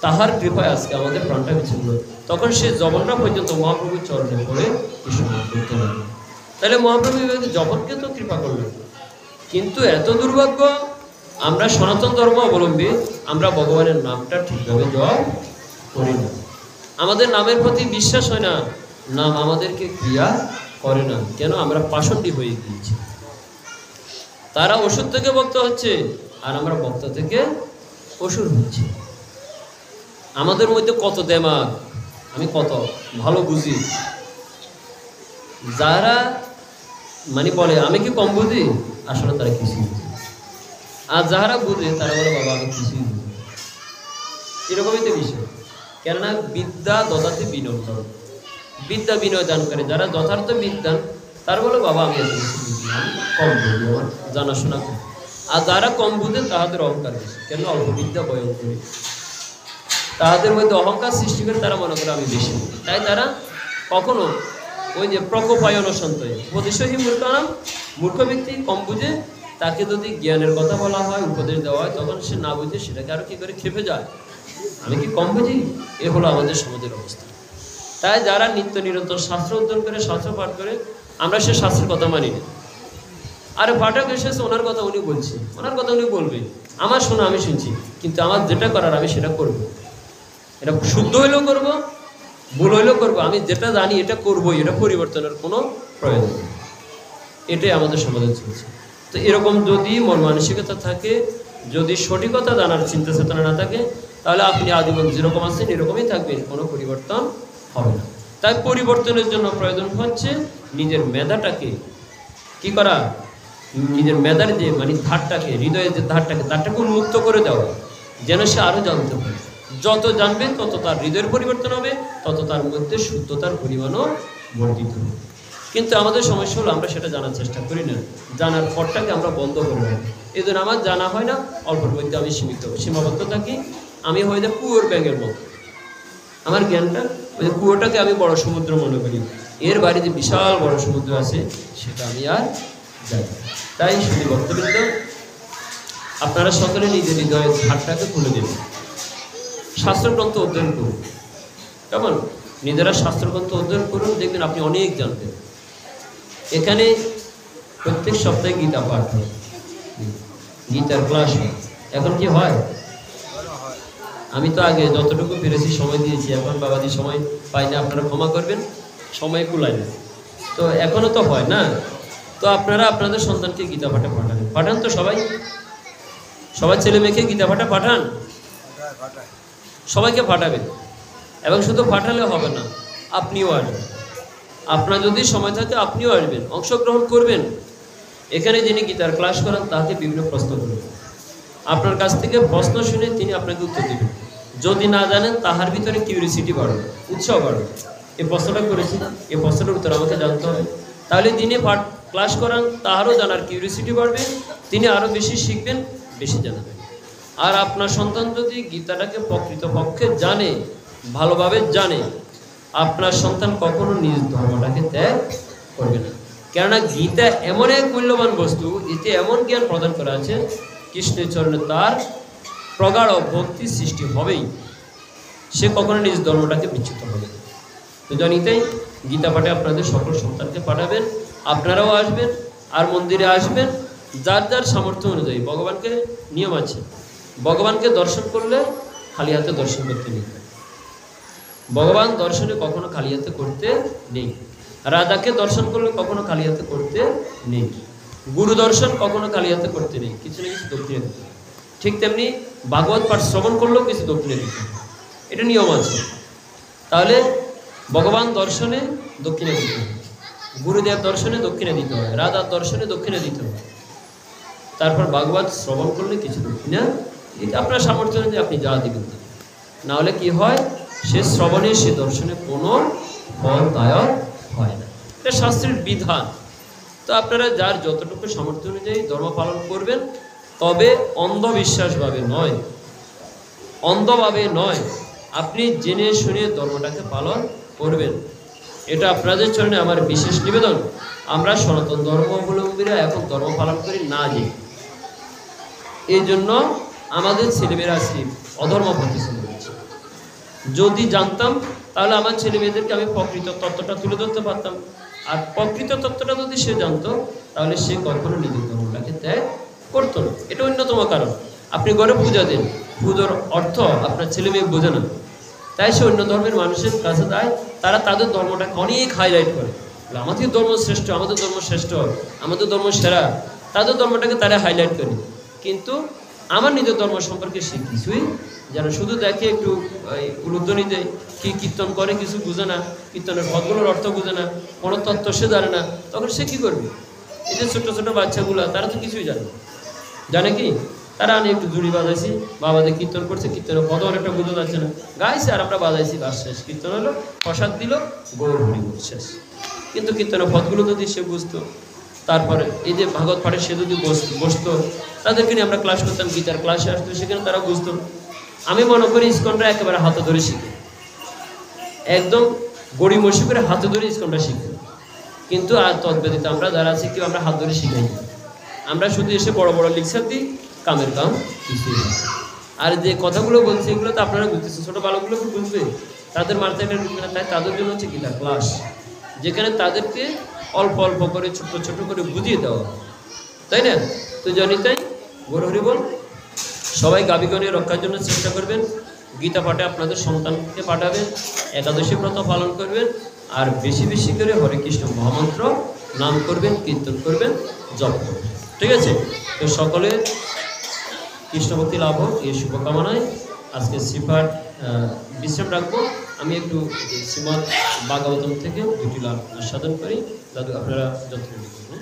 তাহার কৃপায় আজকে আমাদের প্রাণটা বিচ্ছিন্ন। তখন সে জবনরা পর্যন্ত মহাপ্রভুর চরণে পড়ে কৃষ্ণ নাম করতে লাগলো। তাহলে মহাপ্রভু জবনকে তো কৃপা করলেন, কিন্তু এত দুর্ভাগ্য, আমরা সনাতন ধর্ম অবলম্বী, আমরা ভগবানের নামটা ঠিকভাবে জপ করি না। আমাদের নামের প্রতি বিশ্বাস হয় না, নাম আমাদেরকে ক্রিয়া করে না। কেন? আমরা পাষণ্ডী হয়ে গিয়েছি। তারা ওষুধ থেকে ভক্ত হচ্ছে, আর আমরা ভক্ত থেকে অসুর হচ্ছি। আমাদের মধ্যে কত দেমাগ, আমি কত ভালো বুঝি। যারা বলে আমি কি কম বুঝি, আসলে তারা কিছুই বুঝি। আর যারা বুঝে তারা বলে বাবা আমি কিছুই বুঝি। এরকমই তো বিষয়। কেননা বিদ্যা দদাতে বিনয়, বিদ্যা বিনয় দান করে। যারা যথার্থ বিদ্যান তার বলে বাবা আমি এত কিছু বুঝি না, কম বুঝি, আমার জানাশোনা কম। আর যারা কম বুঝে তাহাদের অহংকার বেশি, কেন অল্প বিদ্যা ভয়ঙ্করী, তাদের মধ্যে অহংকার সৃষ্টি করে তারা মনে করে আমি বেশি, তাই তারা কখনো ওই যে প্রকোপায়ন সন্তয় উপদেশহী মূর্খানাম, মূর্খ ব্যক্তি কম বুঝে, তাকে যদি জ্ঞানের কথা বলা হয়, উপদেশ দেওয়া হয়, তখন সে না বুঝে সেটাকে আরো কি করে খেপে যায়, আমি কি কম বুঝি। এ হলো আমাদের সমাজের অবস্থা। তাই যারা নিত্য নিরন্তর শাস্ত্র অধ্যয়ন করে, শাস্ত্র পাঠ করে, আমরা সে শাস্ত্রের কথা মানি না। আরে পাঠক এসেছে, ওনার কথা উনি বলছে, ওনার কথা উনি বলবে, আমার শোনা আমি শুনছি, কিন্তু আমার যেটা করার আমি সেটা করব। এটা শুদ্ধ হইলেও করব, ভুল হইলেও করবো, আমি যেটা জানি এটা করবোই, এটা পরিবর্তনের কোনো প্রয়োজন নেই। এটাই আমাদের সমাজে চলছে। তো এরকম যদি মন মানসিকতা থাকে, যদি সঠিকতা জানার চিন্তা চেতনা না থাকে, তাহলে আপনি আজীবন যেরকম আছেন এরকমই থাকবেন, কোনো পরিবর্তন হবে না। তাই পরিবর্তনের জন্য প্রয়োজন হচ্ছে নিজের মেধাটাকে কি করা, নিজের মেধার যে মানে ধারটাকে, হৃদয়ের যে ধারটাকে উন্মুক্ত করে দেওয়া, যেন সে আরও জানতে পারে। যত জানবে তত তার হৃদয়ের পরিবর্তন হবে, তত তার মধ্যে শুদ্ধতার পরিমাণও বর্ধিত হবে। কিন্তু আমাদের সমস্যা হলো আমরা সেটা জানার চেষ্টা করি না, জানার পরটাকে আমরা বন্ধ করে রাখি। এই জন্য আমার জানা হয় না, অল্পের মধ্যে আমি সীমাবদ্ধ থাকি। আমি হয়ে যায় কুয়োর ব্যাঙের মতো, আমার জ্ঞানটা ওই কুয়োটাকে আমি বড় সমুদ্র মনে করি, এর বাড়িতে বিশাল বড় সমুদ্র আছে সেটা আমি আর যাই। তাই শুধু বক্তবৃন্দ, আপনারা সকলে নিজের হৃদয়ের ধারটাকে খুলে দেবেন, শাস্ত্রগ্রন্থ অধ্যয়ন করুন। কেমন নিজেরা শাস্ত্রগ্রন্থ অধ্যয়ন করুন, দেখবেন আপনি অনেক জানবেন। এখানে প্রত্যেক সপ্তাহে গীতা পাঠ হয়, গীতার ক্লাস হয়। এখন কি হয়, আমি তো আগে যতটুকু পেরেছি সময় দিয়েছি, এখন বাবাজি সময় পাই না, আপনারা ক্ষমা করবেন, সময় কুলায় না। তো এখনো তো হয় না, তো আপনারা আপনাদের সন্তানকে গীতা পাঠে পাঠাবেন, পাঠান তো সবাই, সবাই ছেলে মেয়েকে গীতা পাঠে পাঠান, সবাইকে পাঠাবেন। এবং শুধু পাঠালে হবে না, আপনিও আসবেন, আপনার যদি সময় থাকে আপনিও আসবেন, অংশগ্রহণ করবেন। এখানে যিনি গীতার ক্লাস করান তাকে বিভিন্ন প্রশ্ন করবেন, আপনার কাছ থেকে প্রশ্ন শুনে তিনি আপনাকে উত্তর দেবেন। যদি না জানেন তাহার ভিতরে কিউরিসিটি বাড়বে, উৎসাহ বাড়বে, এই প্রশ্নটা করেছি, এই প্রশ্নটার উত্তর আমাকে জানতে হবে। তাহলে যিনি ক্লাস করান তাহারও জানার কিউরিসিটি বাড়বে, তিনি আরও বেশি শিখবেন, বেশি জানাবেন। আর আপনার সন্তান যদি গীতাটাকে প্রকৃতপক্ষে জানে, ভালোভাবে জানে, আপনার সন্তান কখনো নিজ ধর্মটাকে ত্যাগ করবে না। কেননা গীতা এমন এক মূল্যবান বস্তু, এতে এমন জ্ঞান প্রদান করা আছে, কৃষ্ণের চরণে তার প্রগাঢ় ভক্তি সৃষ্টি হবেই, সে কখনো নিজ ধর্মটাকে বিচ্যুত হবে না। তো জানিতেই গীতা পাঠে আপনাদের সকল সন্তানকে পাঠাবেন, আপনারাও আসবেন, আর মন্দিরে আসবেন যার যার সামর্থ্য অনুযায়ী। ভগবানকে নিয়ম আছে, ভগবানকে দর্শন করলে খালি হাতে দর্শন করতে নেই, ভগবান দর্শনে কখনো খালি হাতে করতে নেই। রাজাকে দর্শন করলে কখনো খালি হাতে করতে নেই, গুরু দর্শন কখনো খালি হাতে করতে নেই, কিছু না কিছু দক্ষিণে দিতে। ঠিক তেমনি ভাগবত পাঠ শ্রবণ করলেও কিছু দক্ষিণে দিতে, এটা নিয়ম আছে। তাহলে ভগবান দর্শনে দক্ষিণে দিতে হবে, গুরুদেব দর্শনে দক্ষিণে দিতে হবে, রাজার দর্শনে দক্ষিণে দিতে হবে। তারপর ভাগবত শ্রবণ করলে কিছু দক্ষিণা দিতে, আপনার সামর্থ্য অনুযায়ী আপনি যা দিবেন। না হলে কি হয়, সে শ্রবণে সে দর্শনে কোনো ফলদায়ক হয় না, এটা শাস্ত্রের বিধান। তো আপনারা যার যতটুকু সামর্থ্য অনুযায়ী ধর্ম পালন করবেন, তবে অন্ধবিশ্বাসভাবে নয়, অন্ধভাবে নয়, আপনি জেনে শুনে ধর্মটাকে পালন করবেন। এটা আপনাদের চরণে আমার বিশেষ নিবেদন। আমরা সনাতন ধর্মাবলম্বীরা এখন ধর্ম পালন করি না, যে এই জন্য আমাদের ছেলেমেয়েরা আজকে অধর্ম পথে চলে যাচ্ছে। যদি জানতাম তাহলে আমার ছেলে মেয়েদেরকে আমি প্রকৃত তত্ত্বটা তুলে ধরতে পারতাম। আর প্রকৃত তত্ত্বটা যদি সে জানতো তাহলে সে কখনো নিজের ধর্মটাকে ত্যাগ করতো না। এটা অন্যতম কারণ। আপনি ঘরে পূজা দেন, পুজোর অর্থ আপনার ছেলে মেয়ে বোঝে না, তাই সে অন্য ধর্মের মানুষের কাছে যায়, তারা তাদের ধর্মটাকে অনেক হাইলাইট করে, আমাদের ধর্ম শ্রেষ্ঠ, আমাদের ধর্ম শ্রেষ্ঠ, আমাদের ধর্ম সেরা, তাদের ধর্মটাকে তারা হাইলাইট করে। কিন্তু আমার নিজের ধর্ম সম্পর্কে সে কিছুই যেন শুধু দেখে, একটু উলুধ্বনি দেয়, কি কীর্তন করে কিছু বুঝে না, কীর্তনের পদগুলোর অর্থ বুঝে না, কোনো তত্ত্ব সে জানে না, তখন সে কী করবে? এই যে ছোটো ছোটো বাচ্চাগুলো, তারা তো কিছুই জানে না। জানে কি, তারা আমি একটু জুড়ি বাজাইছি, বাবাদের কীর্তন করছে, কীর্তনের পদ অনেকটা বুঝতে যাচ্ছে না, গাইছে আর আমরা বাজাইছি, বাস শেষ, কীর্তন হলো, প্রসাদ দিল, গৌর হরি শেষ। কিন্তু কীর্তনের পদগুলো যদি সে বুঝতো, তারপরে এই যে ভাগবত পাঠে সে যদি বসতো, তাদেরকে নিয়ে আমরা ক্লাস করতাম, গীতার ক্লাসে আসতো, সেখানে তারা বুঝতো। আমি মনে করি ইসকনরা একেবারে হাতে ধরে শিখে, একদম গড়িমসি করে হাতে ধরে ইসকনরা শিখে। কিন্তু আর তদ্ব্যতীত আমরা যারা আছি কেউ আমরা হাত ধরে শিখাই না, আমরা শুধু এসে বড় বড় লেকচার দিই, কামের কাম কিছুই না। আর যে কথাগুলো বলছে এগুলো তো আপনারা বুঝতেছেন, ছোটো বালকগুলো বুঝবে, তাদের মাথায় এটা ঢুকবে না। তাই তাদের জন্য হচ্ছে গীতা ক্লাস, যেখানে তাদেরকে অল্প অল্প করে ছোট ছোট করে বুঝিয়ে দেওয়া, তাই না? তো জানি তাই গৌর হরি বল। সবাই গাভীগণে রক্ষার জন্য চেষ্টা করবেন, গীতা পাঠে আপনাদের সন্তানকে পাঠাবেন, একাদশী ব্রত পালন করবেন, আর বেশি বেশি করে হরে কৃষ্ণ মহামন্ত্র নাম করবেন, কীর্তন করবেন, জপ করবেন। ঠিক আছে? তো সকলে কৃষ্ণভক্তি লাভ হোক এই শুভকামনায় আজকে শ্রীপাঠ বিশ্রাম রাখবো। আমি একটু শ্রীমদ্ ভাগবতম থেকে দুটি লাভ সাধন করি, দাদু আপনারা যত্ন করবেন।